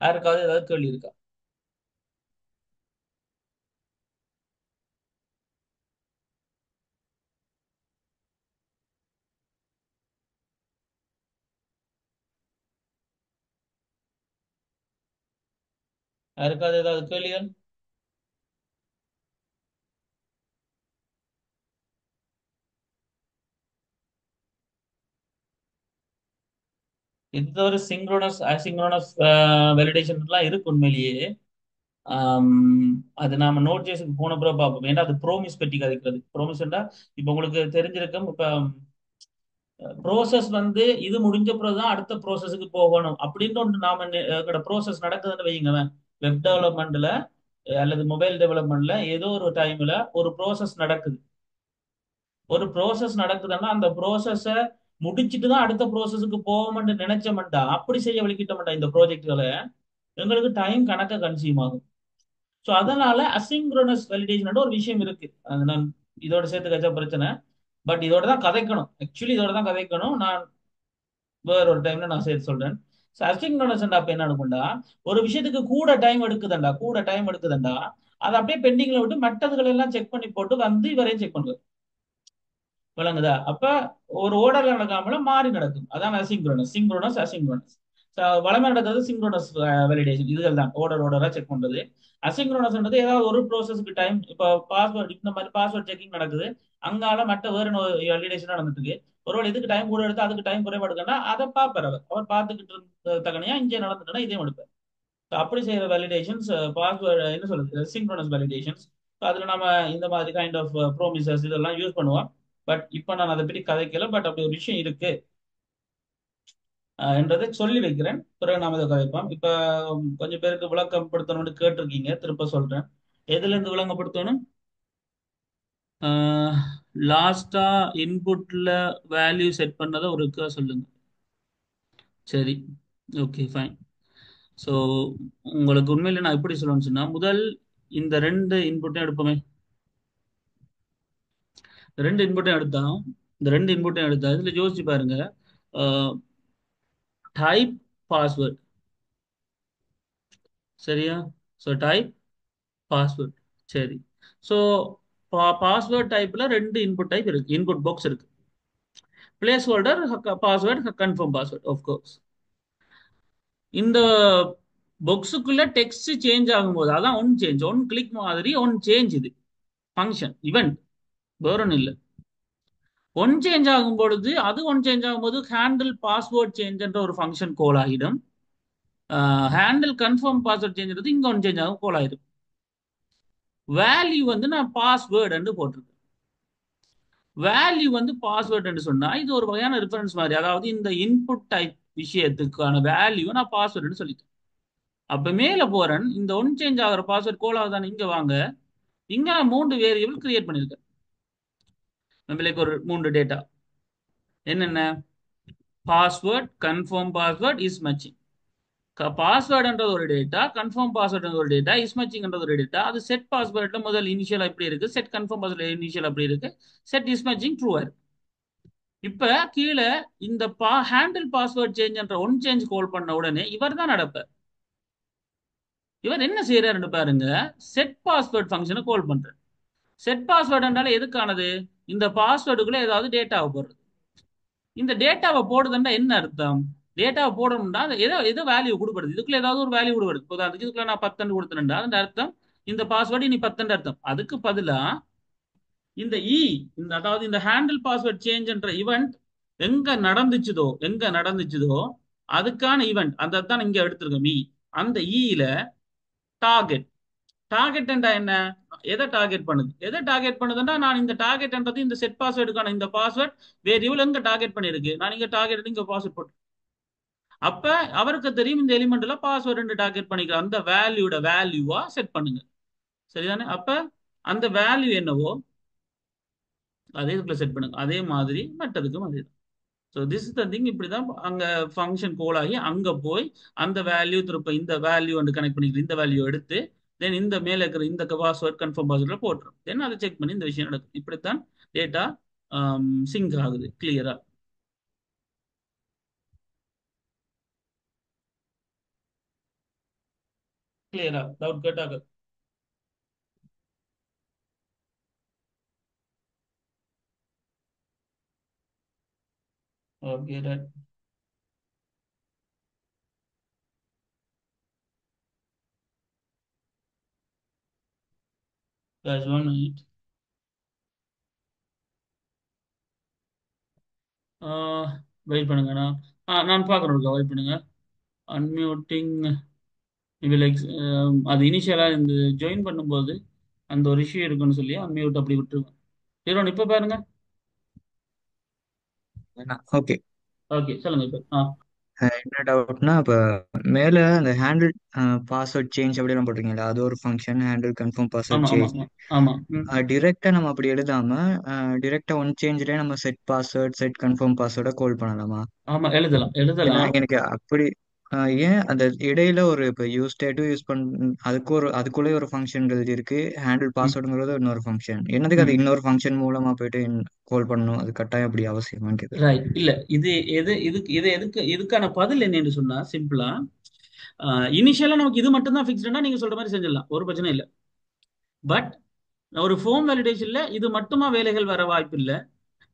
யாருக்காவது ஏதாவது கேள்வி இருக்கா? யாருக்காவது ஏதாவது கேள்விகள்? இந்த ஒரு சிங்க்ரோனஸ் அசிங்க்ரோனஸ் வேலிடேஷன் எல்லாம் இருக்கு உண்மையிலேயே. ஆம், அது நாம நோட் ஜேஸுக்கு போன பிறகு பார்ப்போம். ஏன்னா அது ப்ரோமிஸ் பற்றி கதைக்கிறது. ப்ரோமிஸ்ண்டா இப்போ உங்களுக்கு தெரிஞ்சிருக்கும். இப்போ ப்ரோசஸ் வந்து இது முடிஞ்ச பிறகுதான் அடுத்த ப்ரோசஸுக்கு போகணும் அப்படின்னு ஒன்று நாம ப்ரோசஸ் நடக்குதுன்னு வைங்க. வெப் டெவலப்மெண்ட்ல அல்லது மொபைல் டெவலப்மெண்ட்ல ஏதோ ஒரு டைம்ல ஒரு ப்ரோசஸ் நடக்குது. ஒரு ப்ரோசஸ் நடக்குதுன்னா அந்த ப்ரோசஸ முடிச்சிட்டு தான் அடுத்த ப்ரோசஸுக்கு போவோம்னு நினைச்சோம்டா, அப்படி செய்ய வலிக்கிட்டோம்டா இந்த ப்ராஜெக்ட்களை, எங்களுக்கு டைம் கணக்க கன்சியூம் ஆகும். ஸோ அதனால அசிங்க்ரோனஸ் வேலிடேஷன் ஒரு விஷயம் இருக்கு. அது நான் இதோட சேர்த்து கச்சா பிரச்சனை. பட் இதோட தான் கதைக்கணும், ஆக்சுவலி இதோட தான் கதைக்கணும். நான் வேற ஒரு டைம்ல நான் சேர்த்து சொல்றேன். அசிங்க்ரோனஸ் அப்ப என்ன இருக்கும்டா, ஒரு விஷயத்துக்கு கூட டைம் எடுக்குதுண்டா, கூட டைம் எடுக்குதுண்டா, அதை அப்படியே பெண்டிங்ல விட்டு மற்றதுகளை எல்லாம் செக் பண்ணி போட்டு வந்து இவரையும் செக் பண்ணுவார். விளங்குதா? அப்ப ஒரு ஓர்டர்ல நடக்காமல மாறி நடக்கும். அதான் அசிங்க்ரோனஸ். Synchronous asynchronous. வளமை நடக்கிறது சிங்க்ரோனஸ் வேலிடேஷன். இதுகள் தான் ஓர்டரா செக் பண்றது. அசிங்க்ரோனஸ்ன்றது ஏதாவது ஒரு ப்ரோசஸ்க்கு டைம். இப்போ பாஸ்வேர்ட் இந்த மாதிரி பாஸ்வேர்ட் செக்கிங் நடக்குது, அங்கால மற்ற வேற வேலிடேஷன் நடந்துட்டு இருக்கு. ஒருவேளை இதுக்கு டைம் கூட எடுத்து அதுக்கு டைம் குறைவா எடுக்கணும்னா அதை பார்ப்பார். அவர் பார்த்துக்கிட்டு இருந்த தகனையா இங்கே நடந்துட்டுனா இதையும் எடுப்பார். So அப்படி செய்யற வேலிடேஷன்ஸ் பாஸ்வேர்டு என்ன சொல்றது, சிங்க்ரோனஸ் வேலிடேஷன்ஸ். அதுல நம்ம இந்த மாதிரி கைண்ட் ஆஃப் ப்ரோமிசஸ் இதெல்லாம் யூஸ் பண்ணுவோம். பட் இப்போ நான் அதை பற்றி கதைக்கல. பட் அப்படி ஒரு விஷயம் இருக்கு என்றதை சொல்லி வைக்கிறேன். பிறகு நாம இதை கதைப்போம். இப்ப கொஞ்சம் பேருக்கு விளக்கப்படுத்தணும்னு கேட்டிருக்கீங்க, திருப்ப சொல்றேன். எதுல இருந்து விளங்கப்படுத்தணும்? லாஸ்டா இன்புட்ல வேல்யூ செட் பண்ணதை ஒருக்கா சொல்லுங்க. சரி, ஓகே, ஃபைன். ஸோ உங்களுக்கு உண்மையில நான் எப்படி சொல்லணும்னு சொன்னா, முதல் இந்த ரெண்டு இன்புட்டையும் எடுப்போமே. ரெண்டு இன்புட்டையும் எடுத்தா இந்த ரெண்டு இன்புட்டையும் எடுத்தா இதுல யோசிச்சு பாருங்க. டைப் பாஸ்வேர்ட், சரியா? ஸோ டைப் பாஸ்வேர்ட், சரி. ஸோ பாஸ்வேர்ட் டைப்ல ரெண்டு இன்புட் டைப் இருக்கு, இன்புட் பாக்ஸ் இருக்கு. Place holder, password, confirm password. Of course இந்த பாக்ஸுக்குள்ள டெக்ஸ்ட் சேஞ்ச் ஆகும்போது அதான் ஒன் சேஞ்ச், ஒன் கிளிக் மாதிரி ஒன் சேஞ்ச். இது ஃபங்க்ஷன் இவெண்ட், வேற ஒன்றும் இல்லை. ஒன் சேஞ்ச் ஆகும் பொழுது அது ஒன் சேஞ்ச் ஆகும்போது ஹேண்டில் பாஸ்வேர்ட் சேஞ்ச் என்ற ஒரு ஃபங்க்ஷன் கோல் ஆகிடும். ஹேண்டில் கன்ஃபார்ம் பாஸ்வேர்ட் சேஞ்ச் இங்க ஒன் சேஞ்ச் ஆகும் கோல் ஆகிடும். வேல்யூ வந்து நான் பாஸ்வேர்டு போட்டிருக்கேன். வேல்யூ வந்து பாஸ்வேர்டு சொன்னா இது ஒரு வகையான ரெஃபரன்ஸ் மாதிரி. அதாவது இந்த இன்புட் டைப் விஷயத்துக்கான வேல்யூ நான் பாஸ்வேர்டுன்னு சொல்லிட்டேன். அப்ப மேல போறேன், இந்த ஒன் சேஞ்ச் ஆகிற பாஸ்வேர்ட் கோல் ஆகுதான்னு இங்க வாங்க. இங்க நான் மூன்று வேரியபிள் கிரியேட் பண்ணியிருக்கேன். நம்மளுக்கு ஒரு மூன்று டேட்டா என்னென்ன? Password, confirm password, is matching. பாஸ்வேர்டுன்றது ஒரு டேட்டா, கன்ஃபார்ம் பாஸ்வேர்டு ஒரு டேட்டா, இஸ் மேட்சிங்ன்றது ஒரு டேட்டா. அது செட் பாஸ்வேர்ட்ல முதல் இனிஷியல் அப்படி இருக்கு, செட் கன்ஃபார்ம் பாஸ்வேர்ட் இனிஷியல் அப்படி இருக்கு, செட் இஸ் மேட்சிங் ட்ரூ இருக்கு. இப்ப கீழே இந்த ஹேண்டில் பாஸ்வேர்ட் சேஞ்ச் என்ற ஒன் சேஞ்ச் கால் பண்ண உடனே இவர் தான் நடப்பார். இவர் என்ன செய்யறாருன்னு பாருங்க, செட் பாஸ்வேர்ட் ஃபங்க்ஷனை கால் பண்றாரு. செட் பாஸ்வேர்டுனால எதுக்கானது? இந்த பாஸ்வேர்டுக்குள்ள ஏதாவது டேட்டாவை போடுறது. இந்த டேட்டாவை போடுதுன்னா என்ன அர்த்தம்? டேட்டாவை போடணும்னா ஏதோ ஏதோ வேல்யூ கொடுப்படுது, இதுக்குள்ள ஏதாவது ஒரு வேல்யூ கொடுப்படுது. இப்போ அதுக்கு இதுக்குள்ள நான் 10 கொடுத்துட்டேன்டா, அந்த அர்த்தம் இந்த பாஸ்வேர்டு நீ 10 அர்த்தம். அதுக்கு பதிலா இந்த இந்த அதாவது இந்த ஹேண்டில் பாஸ்வேர்ட் சேஞ்ச் என்ற ஈவெண்ட் எங்க நடந்துச்சுதோ அதுக்கான ஈவெண்ட் அந்த தான் இங்க எடுத்திருக்கோம். அந்த ல டார்கெட். டார்கெட் என்ன? எதை டார்கெட் பண்ணுது? எதை டார்கெட் பண்ணுதுன்னா, நான் இந்த டார்கெட்ன்றது இந்த செட் பாஸ்வேர்டுக்கான இந்த பாஸ்வேர்ட் வேரியபிள் எங்க டார்கெட் பண்ணிருக்கு, நான் இங்க டார்கெட் இங்க பாஸ்வேர்ட் போட்டு. அப்ப அவருக்கு தெரியும் இந்த எலிமெண்ட்ல பாஸ்வேர்டு டார்கெட் பண்ணிக்கிற அந்த வேல்யூவா செட் பண்ணுங்க. சரிதானே? அப்ப அந்த வேல்யூ என்னவோ அதே இதுக்குள்ள செட் பண்ணுங்க. அதே மாதிரி மற்றதுக்கும் அதே தான். So this is the thing. இப்படிதான் அங்க ஃபங்க்ஷன் கோல் ஆகி அங்க போய் அந்த வேல்யூ திருப்ப இந்த வேல்யூ வந்து கனெக்ட் பண்ணிக்கிட்டு இந்த வேல்யூ எடுத்து தென் இந்த மேல இருக்கிற இந்த பாஸ்வேர்ட் கன்ஃபார்ம் பாஸ்வேர்ட்ல போட்டுரும். தென் அதை செக் பண்ணி இந்த விஷயம் நடக்கும். இப்படித்தான் டேட்டா சிங்க் ஆகுது. கிளியரா? கிளியரா? டவுட் கேட்டாக? Okay, right. Guys, 1 minute. Wait பண்ணுங்க. நான் பார்க்குறேன். வெயிட் பண்ணுங்க. அன்மியூட்டிங். இது லைக் அது இனிஷியலா இந்த ஜாயின் பண்ணும்போது அந்த ஒரு இஷ்யூ இருக்குன்னு சொல்லி அன்மியூட் அப்படி விட்டுருவேன். ஹீரோன் இப்ப பாருங்க. ஓகே. ஓகே, சொல்லுங்க இப்ப. என்ன டவுட்னா, இப்போ மேலே அந்த ஹேண்டில் பாஸ்வேர்ட் சேஞ்ச் அப்படியெல்லாம் போட்டிருக்கீங்களா, அது ஒரு ஃபங்க்ஷன். ஹேண்டில் கன்ஃபார்ம் ஆமா, பாஸ்வேர்ட் ஆமா, சேஞ்ச் ஆமா, ஆமா. ம். டிரெக்டாக நம்ம அப்படி எழுதாம டிரெக்டா ஒன் சேஞ்ச்லேயே நம்ம செட் பாஸ்வேர்ட் செட் கன்ஃபார்ம் பாஸ்வேர்டை கால் பண்ணலாமா? ஆமா, எழுதலாம், ஏன்னா எழுதலாம். எனக்கு அப்படி ஏன் அந்த இடையில ஒரு இப்போ யூஸ் ஸ்டேட்டும் யூஸ் அதுக்கு அதுக்குள்ளே ஒரு ஃபங்க்ஷன்கள் இருக்கு. ஹேண்டில் ம், பாஸ்வேர்டுங்கிறது இன்னொரு ஃபங்க்ஷன். என்னதுக்கு அது ம். இன்னொரு ஃபங்க்ஷன் மூலமா போயிட்டு கால் பண்ணணும்? அது கட்டாயம் அப்படி அவசியமான்னு கேட்குறேன். ரைட். இல்ல, இதுக்கான பதில் என்னன்னு சொன்னா சிம்பிளா, இனிஷியலா நமக்கு இது மட்டும் தான் ஃபிக்ஸ்டுனா நீங்க சொல்ற மாதிரி செஞ்சிடலாம், ஒரு பிரச்சனை இல்ல. பட் ஒரு ஃபோம் வேலிடேஷன்ல இது மட்டுமா வேலைகள் வர வாய்ப்பு இல்ல.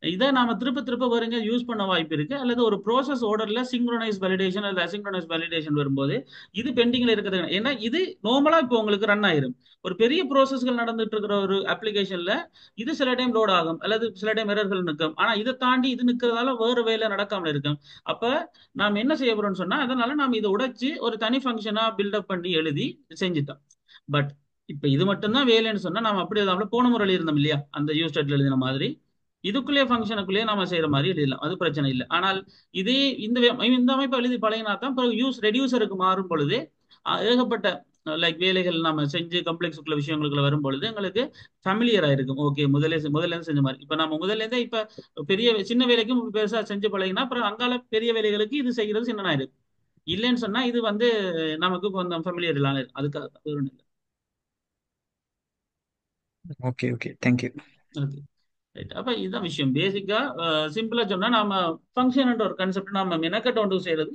இதை நாம திருப்ப திருப்ப வேற எங்கேயாவது யூஸ் பண்ண வாய்ப்பு இருக்கு. அல்லது ஒரு ப்ரோசஸ் ஆர்டர்ல சிங்க்ரோனைஸ் வேலிடேஷன் அல்லது அசிங்க்ரோனைஸ் வேலிடேஷன் வரும்போது இது பெண்டிங்ல இருக்குது. ஏன்னா இது நார்மலா இப்போ உங்களுக்கு ரன் ஆயிரும். ஒரு பெரிய ப்ரோசஸ்கள் நடந்துட்டு இருக்கிற ஒரு அப்ளிகேஷன்ல இது சில டைம் லோட் ஆகும் அல்லது சில டைம் எரர்கள் நிற்கும். ஆனா இதை தாண்டி இது நிற்கிறதால வேறு வேலை நடக்காம இருக்கும். அப்ப நாம் என்ன செய்ய போறோம்னு சொன்னா, அதனால நாம் இதை உடைச்சு ஒரு தனி ஃபங்க்ஷனா பில்டப் பண்ணி எழுதி செஞ்சுட்டோம். பட் இப்ப இது மட்டும்தான் வேலைன்னு சொன்னா நாம அப்படி எழுதாமல போன முறை இருந்தோம் இல்லையா, அந்த யூ ஸ்டேட்ல எழுதின மாதிரி இதுக்குள்ளே ஃபங்க்ஷனுக்குள்ளேயே நாம செய்யற மாதிரி எழுதலாம், அது பிரச்சனை இல்லை. ஆனால் இதே இந்த அமைப்பு எழுதி பழகினா தான் பிறகு யூஸ் ரெடியூசருக்கு மாறும் பொழுது ஏகப்பட்ட லைக் வேலைகள் நாம செஞ்சு கம்ப்ளெக்ஸுக்குள்ள விஷயங்களுக்குள்ள வரும் பொழுது எங்களுக்கு ஃபேமிலியர் ஆயிருக்கும். ஓகே, முதல்ல இருந்து செஞ்ச மாதிரி இப்ப நம்ம முதல்ல இருந்தே இப்ப சின்ன வேலைக்கும் பெருசா செஞ்சு பழகினா அப்புறம் அங்கால பெரிய வேலைகளுக்கு இது செய்கிறது சின்ன இருக்கு. இல்லைன்னு சொன்னா இது வந்து நமக்கு கொஞ்சம் ஃபெமிலியர் இல்லாம அதுக்காக அது ஒண்ணு இல்லை. Okay okay, thank you. Okay, right. அப்ப இதுதான் விஷயம். பேசிக்கா சிம்பிளா சொன்னா நாம ஃபங்க்ஷன் ஒரு கான்செப்ட் நாம மெனக்கட்ட ஒன்று செய்யறது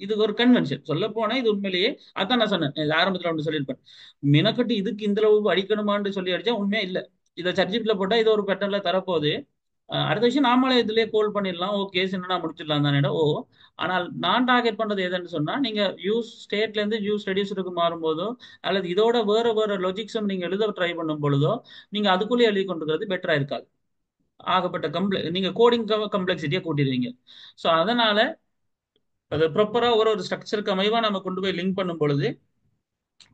இது ஒரு கன்வென்ஷன். சொல்ல போனா இது உண்மையிலேயே அதான் நான் சொன்னேன், இது ஆரம்பத்துல ஒன்று சொல்லியிருப்பேன். மெனக்கட்டு இதுக்கு இந்த அளவு அடிக்கணுமான்னு சொல்லி அடிச்சா உண்மையா இல்ல. இதை சர்ஜிபிட்ல போட்டா இது ஒரு பேட்டர்ல தரப்போகுது. அடுத்த விஷயம் நாமளே இதுலயே கோல் பண்ணிடலாம், ஓகே சின்ன முடிச்சிடலாம் தானே. ஓ, ஆனால் நான் டார்கெட் பண்றது எதுன்னு சொன்னா நீங்க யூஸ் ஸ்டேட்ல இருந்து யூஸ் ரெடியூசருக்கு மாறும்போதோ அல்லது இதோட வேற வேற லாஜிக்ஸும் நீங்க எழுத ட்ரை பண்ணும் பொழுதோ நீங்க அதுக்குள்ளேயே எழுதி கொண்டிருக்கிறது பெட்டரா இருக்காது. ஆகப்பட்ட நீங்க கோடிங் கம்ப்ளெக்சிட்டியை கூட்டிடுவீங்க. ஸோ அதனால அது ப்ராப்பரா ஒரு ஸ்ட்ரக்சருக்கு அமைவா நம்ம கொண்டு போய் லிங்க் பண்ணும் பொழுது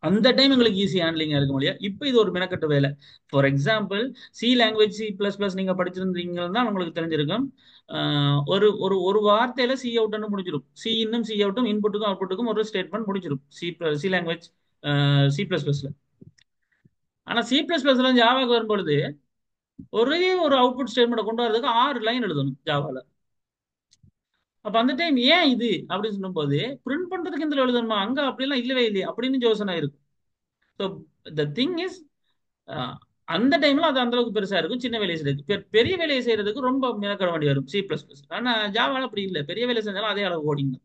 அந்த டைம் எங்களுக்கு ஈஸி ஹேண்ட்லிங்கா இருக்க முடியாது. இப்போ இது ஒரு மெனக்கட்டு வேலை. For example, C language C++ நீங்க படிச்சிருந்தீங்கன்னா உங்களுக்கு தெரிஞ்சிருக்கும். ஒரு ஒரு ஒரு வார்த்தையில சி அவுட்னு முடிஞ்சிடும். சி இன்னும் சி அவுட்டும் இன்புட்டுக்கும் அவுட்புட்டுக்கும் ஒரு ஸ்டேட்மெண்ட் முடிஞ்சிடும் சி லாங்குவேஜ் C++ல. ஆனா C++ல ஜாவாக்கு வரும்பொழுது ஒரே ஒரு அவுட்புட் ஸ்டேட்மெண்ட் கொண்டு வரதுக்கு 6 லைன் எழுதணும் ஜாவால. அப்ப அந்த டைம் ஏன் இது அப்படின்னு சொல்லும்போது பிரிண்ட் பண்றதுக்கு இந்த எழுதணுமா, அங்க அப்படிலாம் இல்லவே இல்லையே அப்படின்னு யோசனை இருக்கும். ஸோ த திங் இஸ் அந்த டைம்ல அது அந்த அளவுக்கு பெருசா இருக்கும். சின்ன வேலையை செய்யறதுக்கு பெரிய வேலையை செய்யறதுக்கு ரொம்ப மெனக்கட வேண்டி வரும் C++. ஆனா ஜாவால அப்படி இல்லை, பெரிய வேலை செஞ்சாலும் அதே அளவு ஓடிங்க.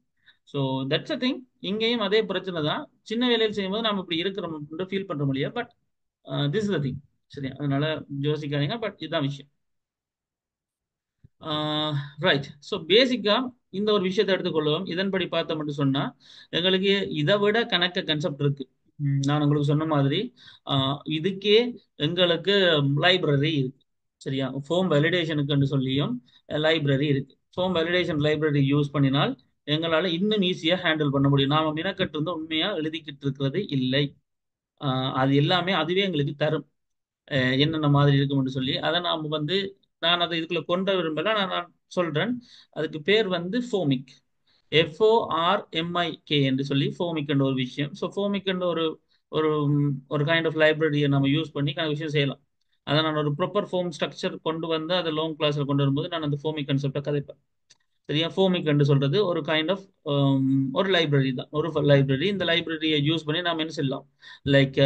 So that's a thing. இங்கேயும் அதே பிரச்சனை தான். சின்ன வேலையில் செய்யும்போது நம்ம இப்படி இருக்கிறோம் ஃபீல் பண்ற முடியாது. But this is the thing. சரியா, அதனால யோசிக்காதீங்க. பட் இதுதான் விஷயம். ரைட். ஸோ பேசிக்கா இந்த ஒரு விஷயத்தை எடுத்துக்கொள்வோம். இதன்படி பார்த்தோம் மட்டும் சொன்னா எங்களுக்கு இதை விட கணக்க கன்செப்ட் இருக்கு. நான் உங்களுக்கு சொன்ன மாதிரி இதுக்கே எங்களுக்கு லைப்ரரி இருக்கு. சரியா, ஃபோம் வேலிடேஷனுக்கு சொல்லியும் லைப்ரரி இருக்கு. ஃபோம் வேலிடேஷன் லைப்ரரி யூஸ் பண்ணினால் எங்களால் இன்னும் ஈஸியா ஹேண்டில் பண்ண முடியும். நாம மினக்கட்டு இருந்து உண்மையா எழுதிக்கிட்டு இருக்கிறது இல்லை. அது எல்லாமே அதுவே எங்களுக்கு தரும். என்னென்ன மாதிரி இருக்கும்னு சொல்லி அதை நாம் வந்து நான் அதை இதுக்குள்ள கொண்டு விரும்பல. நான் சொல்றேன். அதுக்கு பேர் வந்து ஃபோமிக். FORMIK என்று சொல்லி ஃபோமிக் என்ற ஒரு விஷயம். ஸோ ஃபோமிக் என்ற ஒரு ஒரு ஒரு கைண்ட் ஆஃப் லைப்ரரியை நம்ம யூஸ் பண்ணி கணக்கு விஷயம் செய்யலாம். அதை நான் ஒரு ப்ராப்பர் ஃபோம் ஸ்ட்ரக்சர் கொண்டு வந்து அதை லாங் கிளாஸில் கொண்டு வரும்போது நான் அந்த ஃபோமிக் கான்செப்டை கதைப்பேன். சரியா, ஃபோமிக் என்று சொல்றது ஒரு கைண்ட் ஆஃப் ஒரு லைப்ரரி தான். ஒரு லைப்ரரி. இந்த லைப்ரரியை யூஸ் பண்ணி நாம் என்ன செய்யலாம், லைக்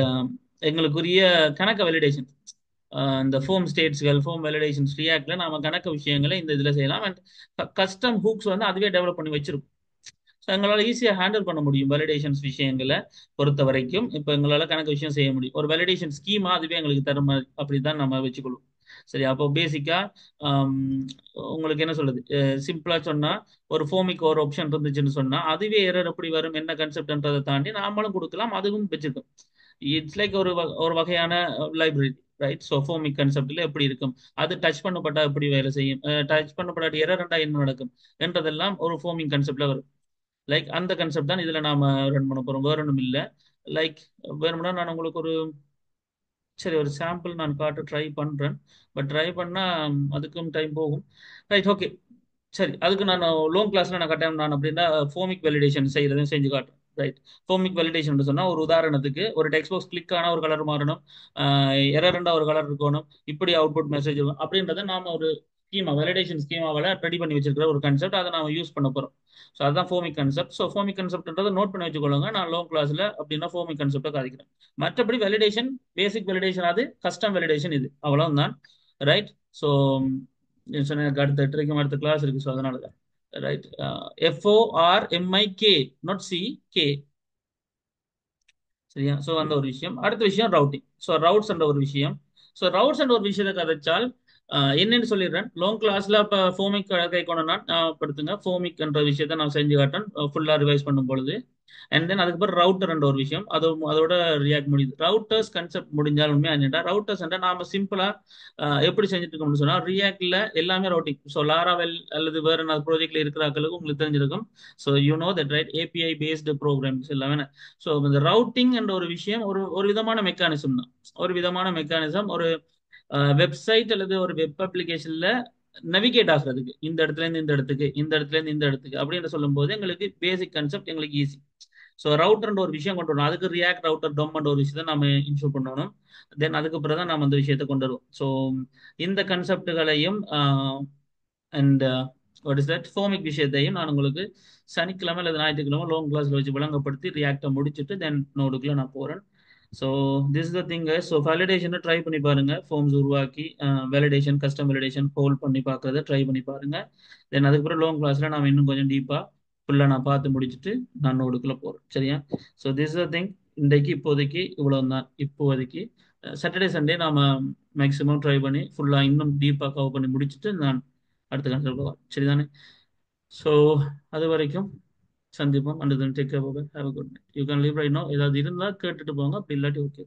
எங்களுக்குரிய கணக்க வேலிடேஷன், இந்த ஃபோம் ஸ்டேட்ஸ்கள் ஃபோம் வேலிடேஷன்ஸ் ரியாக்ட்ல நாம கணக்கு விஷயங்களை இந்த இதில் செய்யலாம். அண்ட் கஸ்டம் ஹூக்ஸ் வந்து அதுவே டெவலப் பண்ணி வச்சிருக்கும். ஸோ எங்களால் ஈஸியாக ஹேண்டில் பண்ண முடியும் வேலிடேஷன்ஸ் விஷயங்களை பொறுத்த வரைக்கும். இப்போ எங்களால் கணக்கு விஷயம் செய்ய முடியும். ஒரு வேலிடேஷன் ஸ்கீமா அதுவே எங்களுக்கு தரும் மாதிரி அப்படி தான் நம்ம வச்சுக்கொள்வோம். சரி, அப்போ பேசிக்கா உங்களுக்கு என்ன சொல்றது, சிம்பிளா சொன்னா ஒரு ஃபோமிக் ஒரு ஆப்ஷன் இருந்துச்சுன்னு சொன்னா அதுவே எரர் எப்படி வரும் என்ன கன்செப்ட்ன்றதை தாண்டி நாமளும் கொடுக்கலாம், அதுவும் வச்சிருக்கோம். இட்ஸ் லைக் ஒரு வகையான லைப்ரரி. ரைட். ஸோ ஃபோமிக் கன்செப்ட்ல எப்படி இருக்கும், அது டச் பண்ணப்பட்டா எப்படி வேலை செய்யும், டச் பண்ணப்படாட்டி எரர் என்ன நடக்கும் என்றதெல்லாம் ஒரு ஃபோமிங் கன்செப்ட்ல வரும். லைக் அந்த கன்செப்ட் தான் இதுல நாம ரன் பண்ண போறோம், வேற ஒன்றும் இல்லை. லைக் வேணும்னா நான் உங்களுக்கு சரி ஒரு சாம்பிள் நான் காட்ட ட்ரை பண்றேன். பட் ட்ரை பண்ணா அதுக்கும் டைம் போகும். Right, okay. சரி, அதுக்கு நான் லோன் கிளாஸ்ல நான் கட்டாயம் நான் அப்படின்னா ஃபோமிக் வேலிடேஷன் செய்யறதையும் செஞ்சு காட்டுறேன். ரைட். ஃபோமிக் வேலிடேஷன் சொன்னா ஒரு உதாரணத்துக்கு ஒரு டெக்ஸ்ட் பாக்ஸ் கிளிக் ஆன ஒரு கலர் மாறணும், எரர்ண்டா ஒரு கலர் இருக்கணும், இப்படி அவுட்புட் மெசேஜ் அப்படின்றத நாம ஒரு ஸ்கீமா வேலிடேஷன் ஸ்கீமாவில் ரெடி பண்ணி வச்சிருக்கிற ஒரு கன்செப்ட், அதை நாம யூஸ் பண்ண போறோம். ஸோ அதுதான் ஃபோமிக் கன்செப்ட். ஸோ ஃபோமிக் கன்செப்ட்ன்றதை நோட் பண்ணி வச்சுக்கொள்ளுங்க. நான் லோ கிளாஸ்ல அப்படின்னா ஃபோமிக் கன்செப்டை காதிக்கிறேன். மற்றபடி வேலிடேஷன் பேசிக் வேலிடேஷன் அது, கஸ்டம் வேலிடேஷன் இது, அவ்வளவுதான். ரைட். ஸோ சொன்ன எனக்கு அடுத்த 8:30 அடுத்த கிளாஸ் இருக்கு. ஸோ அதனால தான். ரைட். FORMIK, not CK. சரியா. ஸோ அந்த ஒரு விஷயம். அடுத்த விஷயம் ரவுட்டிங். ஸோ ரவுட்ஸ் என்ற ஒரு விஷயம். ஸோ ரவுட்ஸ் என்ற ஒரு விஷயத்தை கதைச்சால் என்னன்னு சொல்லிடுறேன். லாங் கிளாஸ்ல இப்போ ஃபோமிக் கை கொண்டனா படுத்துங்க. ஃபோமிக் என்ற விஷயத்த நான் செஞ்சு காட்டேன் ஃபுல்லா ரிவைஸ் பண்ணும் பொழுது. அண்ட் தென் அதுக்கப்புறம் ரவுட்டர் என்ற ஒரு விஷயம் அதோட ரியாக்ட் முடியுது. ரவுட்டர்ஸ் கன்செப்ட் முடிஞ்சால் உண்மையா என்னடா ரவுட்டர்ஸ் நாம சிம்பிளா எப்படி செஞ்சுட்டு இருக்கோம்னு சொன்னா ரியாக்ட்ல எல்லாமே ரவுட்டிங். ஸோ லாராவெல் அல்லது வேற என்ன ப்ராஜெக்ட்ல இருக்கிறாக்களுக்கு உங்களுக்கு தெரிஞ்சிருக்கும். So you know that right, API based programs எல்லாமே. ஸோ இந்த ரவுட்டிங் என்ற ஒரு விஷயம் ஒரு ஒரு விதமான மெக்கானிசம் தான். ஒரு விதமான மெக்கானிசம் ஒரு வெப்சைட் அல்லது ஒரு வெப் அப்ளிகேஷன்ல நவிகேட் ஆகுறதுக்கு, இந்த இடத்துல இருந்து இந்த இடத்துக்கு, இந்த இடத்துல இருந்து இந்த இடத்துக்கு அப்படின்னு சொல்லும் போது எங்களுக்கு பேசிக் கான்செப்ட் எங்களுக்கு ஈஸி. ஸோ ரவுட்டர்ன்ற ஒரு விஷயம் கொண்டு வரணும். அதுக்கு ரியாக்ட் ரவுட்டர் டொம்ன்ற ஒரு விஷயத்தை நம்ம இன்ஸ்டால் பண்ணணும். தென் அதுக்கு பிறகு தான் நம்ம அந்த விஷயத்தை கொண்டு வருவோம். ஸோ இந்த கன்செப்டுகளையும் and what is that Formik விஷயத்தையும் நான் உங்களுக்கு சனிக்கிழமை அல்லது ஞாயிற்றுக்கிழமை லாங் கிளாஸ்ல வச்சு விளங்கப்படுத்தி ரியாக்டை முடிச்சுட்டு தென் நோடுக்குள்ள நான் போறேன். So this is the thing. So வேலிடேஷனை ட்ரை பண்ணி பாருங்க. ஃபார்ம்ஸ் உருவாக்கி வேலிடேஷன் கஸ்டம் வேலிடேஷன் ஹோல்ட் பண்ணி பார்க்கறத ட்ரை பண்ணி பாருங்க. தென் அதுக்கப்புறம் லாங் கிளாஸ்ல நான் இன்னும் கொஞ்சம் டீப்பா ஃபுல்லாக நான் பார்த்து முடிச்சுட்டு நான் நோடுக்குள்ள போறேன். சரியா? So this is the thing. இன்றைக்கு இப்போதைக்கு இவ்வளவு தான். இப்போதைக்கு சாட்டர்டே சண்டே நாம மேக்ஸிமம் ட்ரை பண்ணி ஃபுல்லாக இன்னும் டீப்பாக கவர் பண்ணி முடிச்சுட்டு நான் அடுத்த கன்சல்ட் போகலாம். சரிதானே? ஸோ அது வரைக்கும் சந்திப்போம். And then take care. Have a good night. You can leave right no. ஏதாவது இருந்தால் கேட்டுட்டு போங்க. அப்படி இல்லாட்டி ஓகே.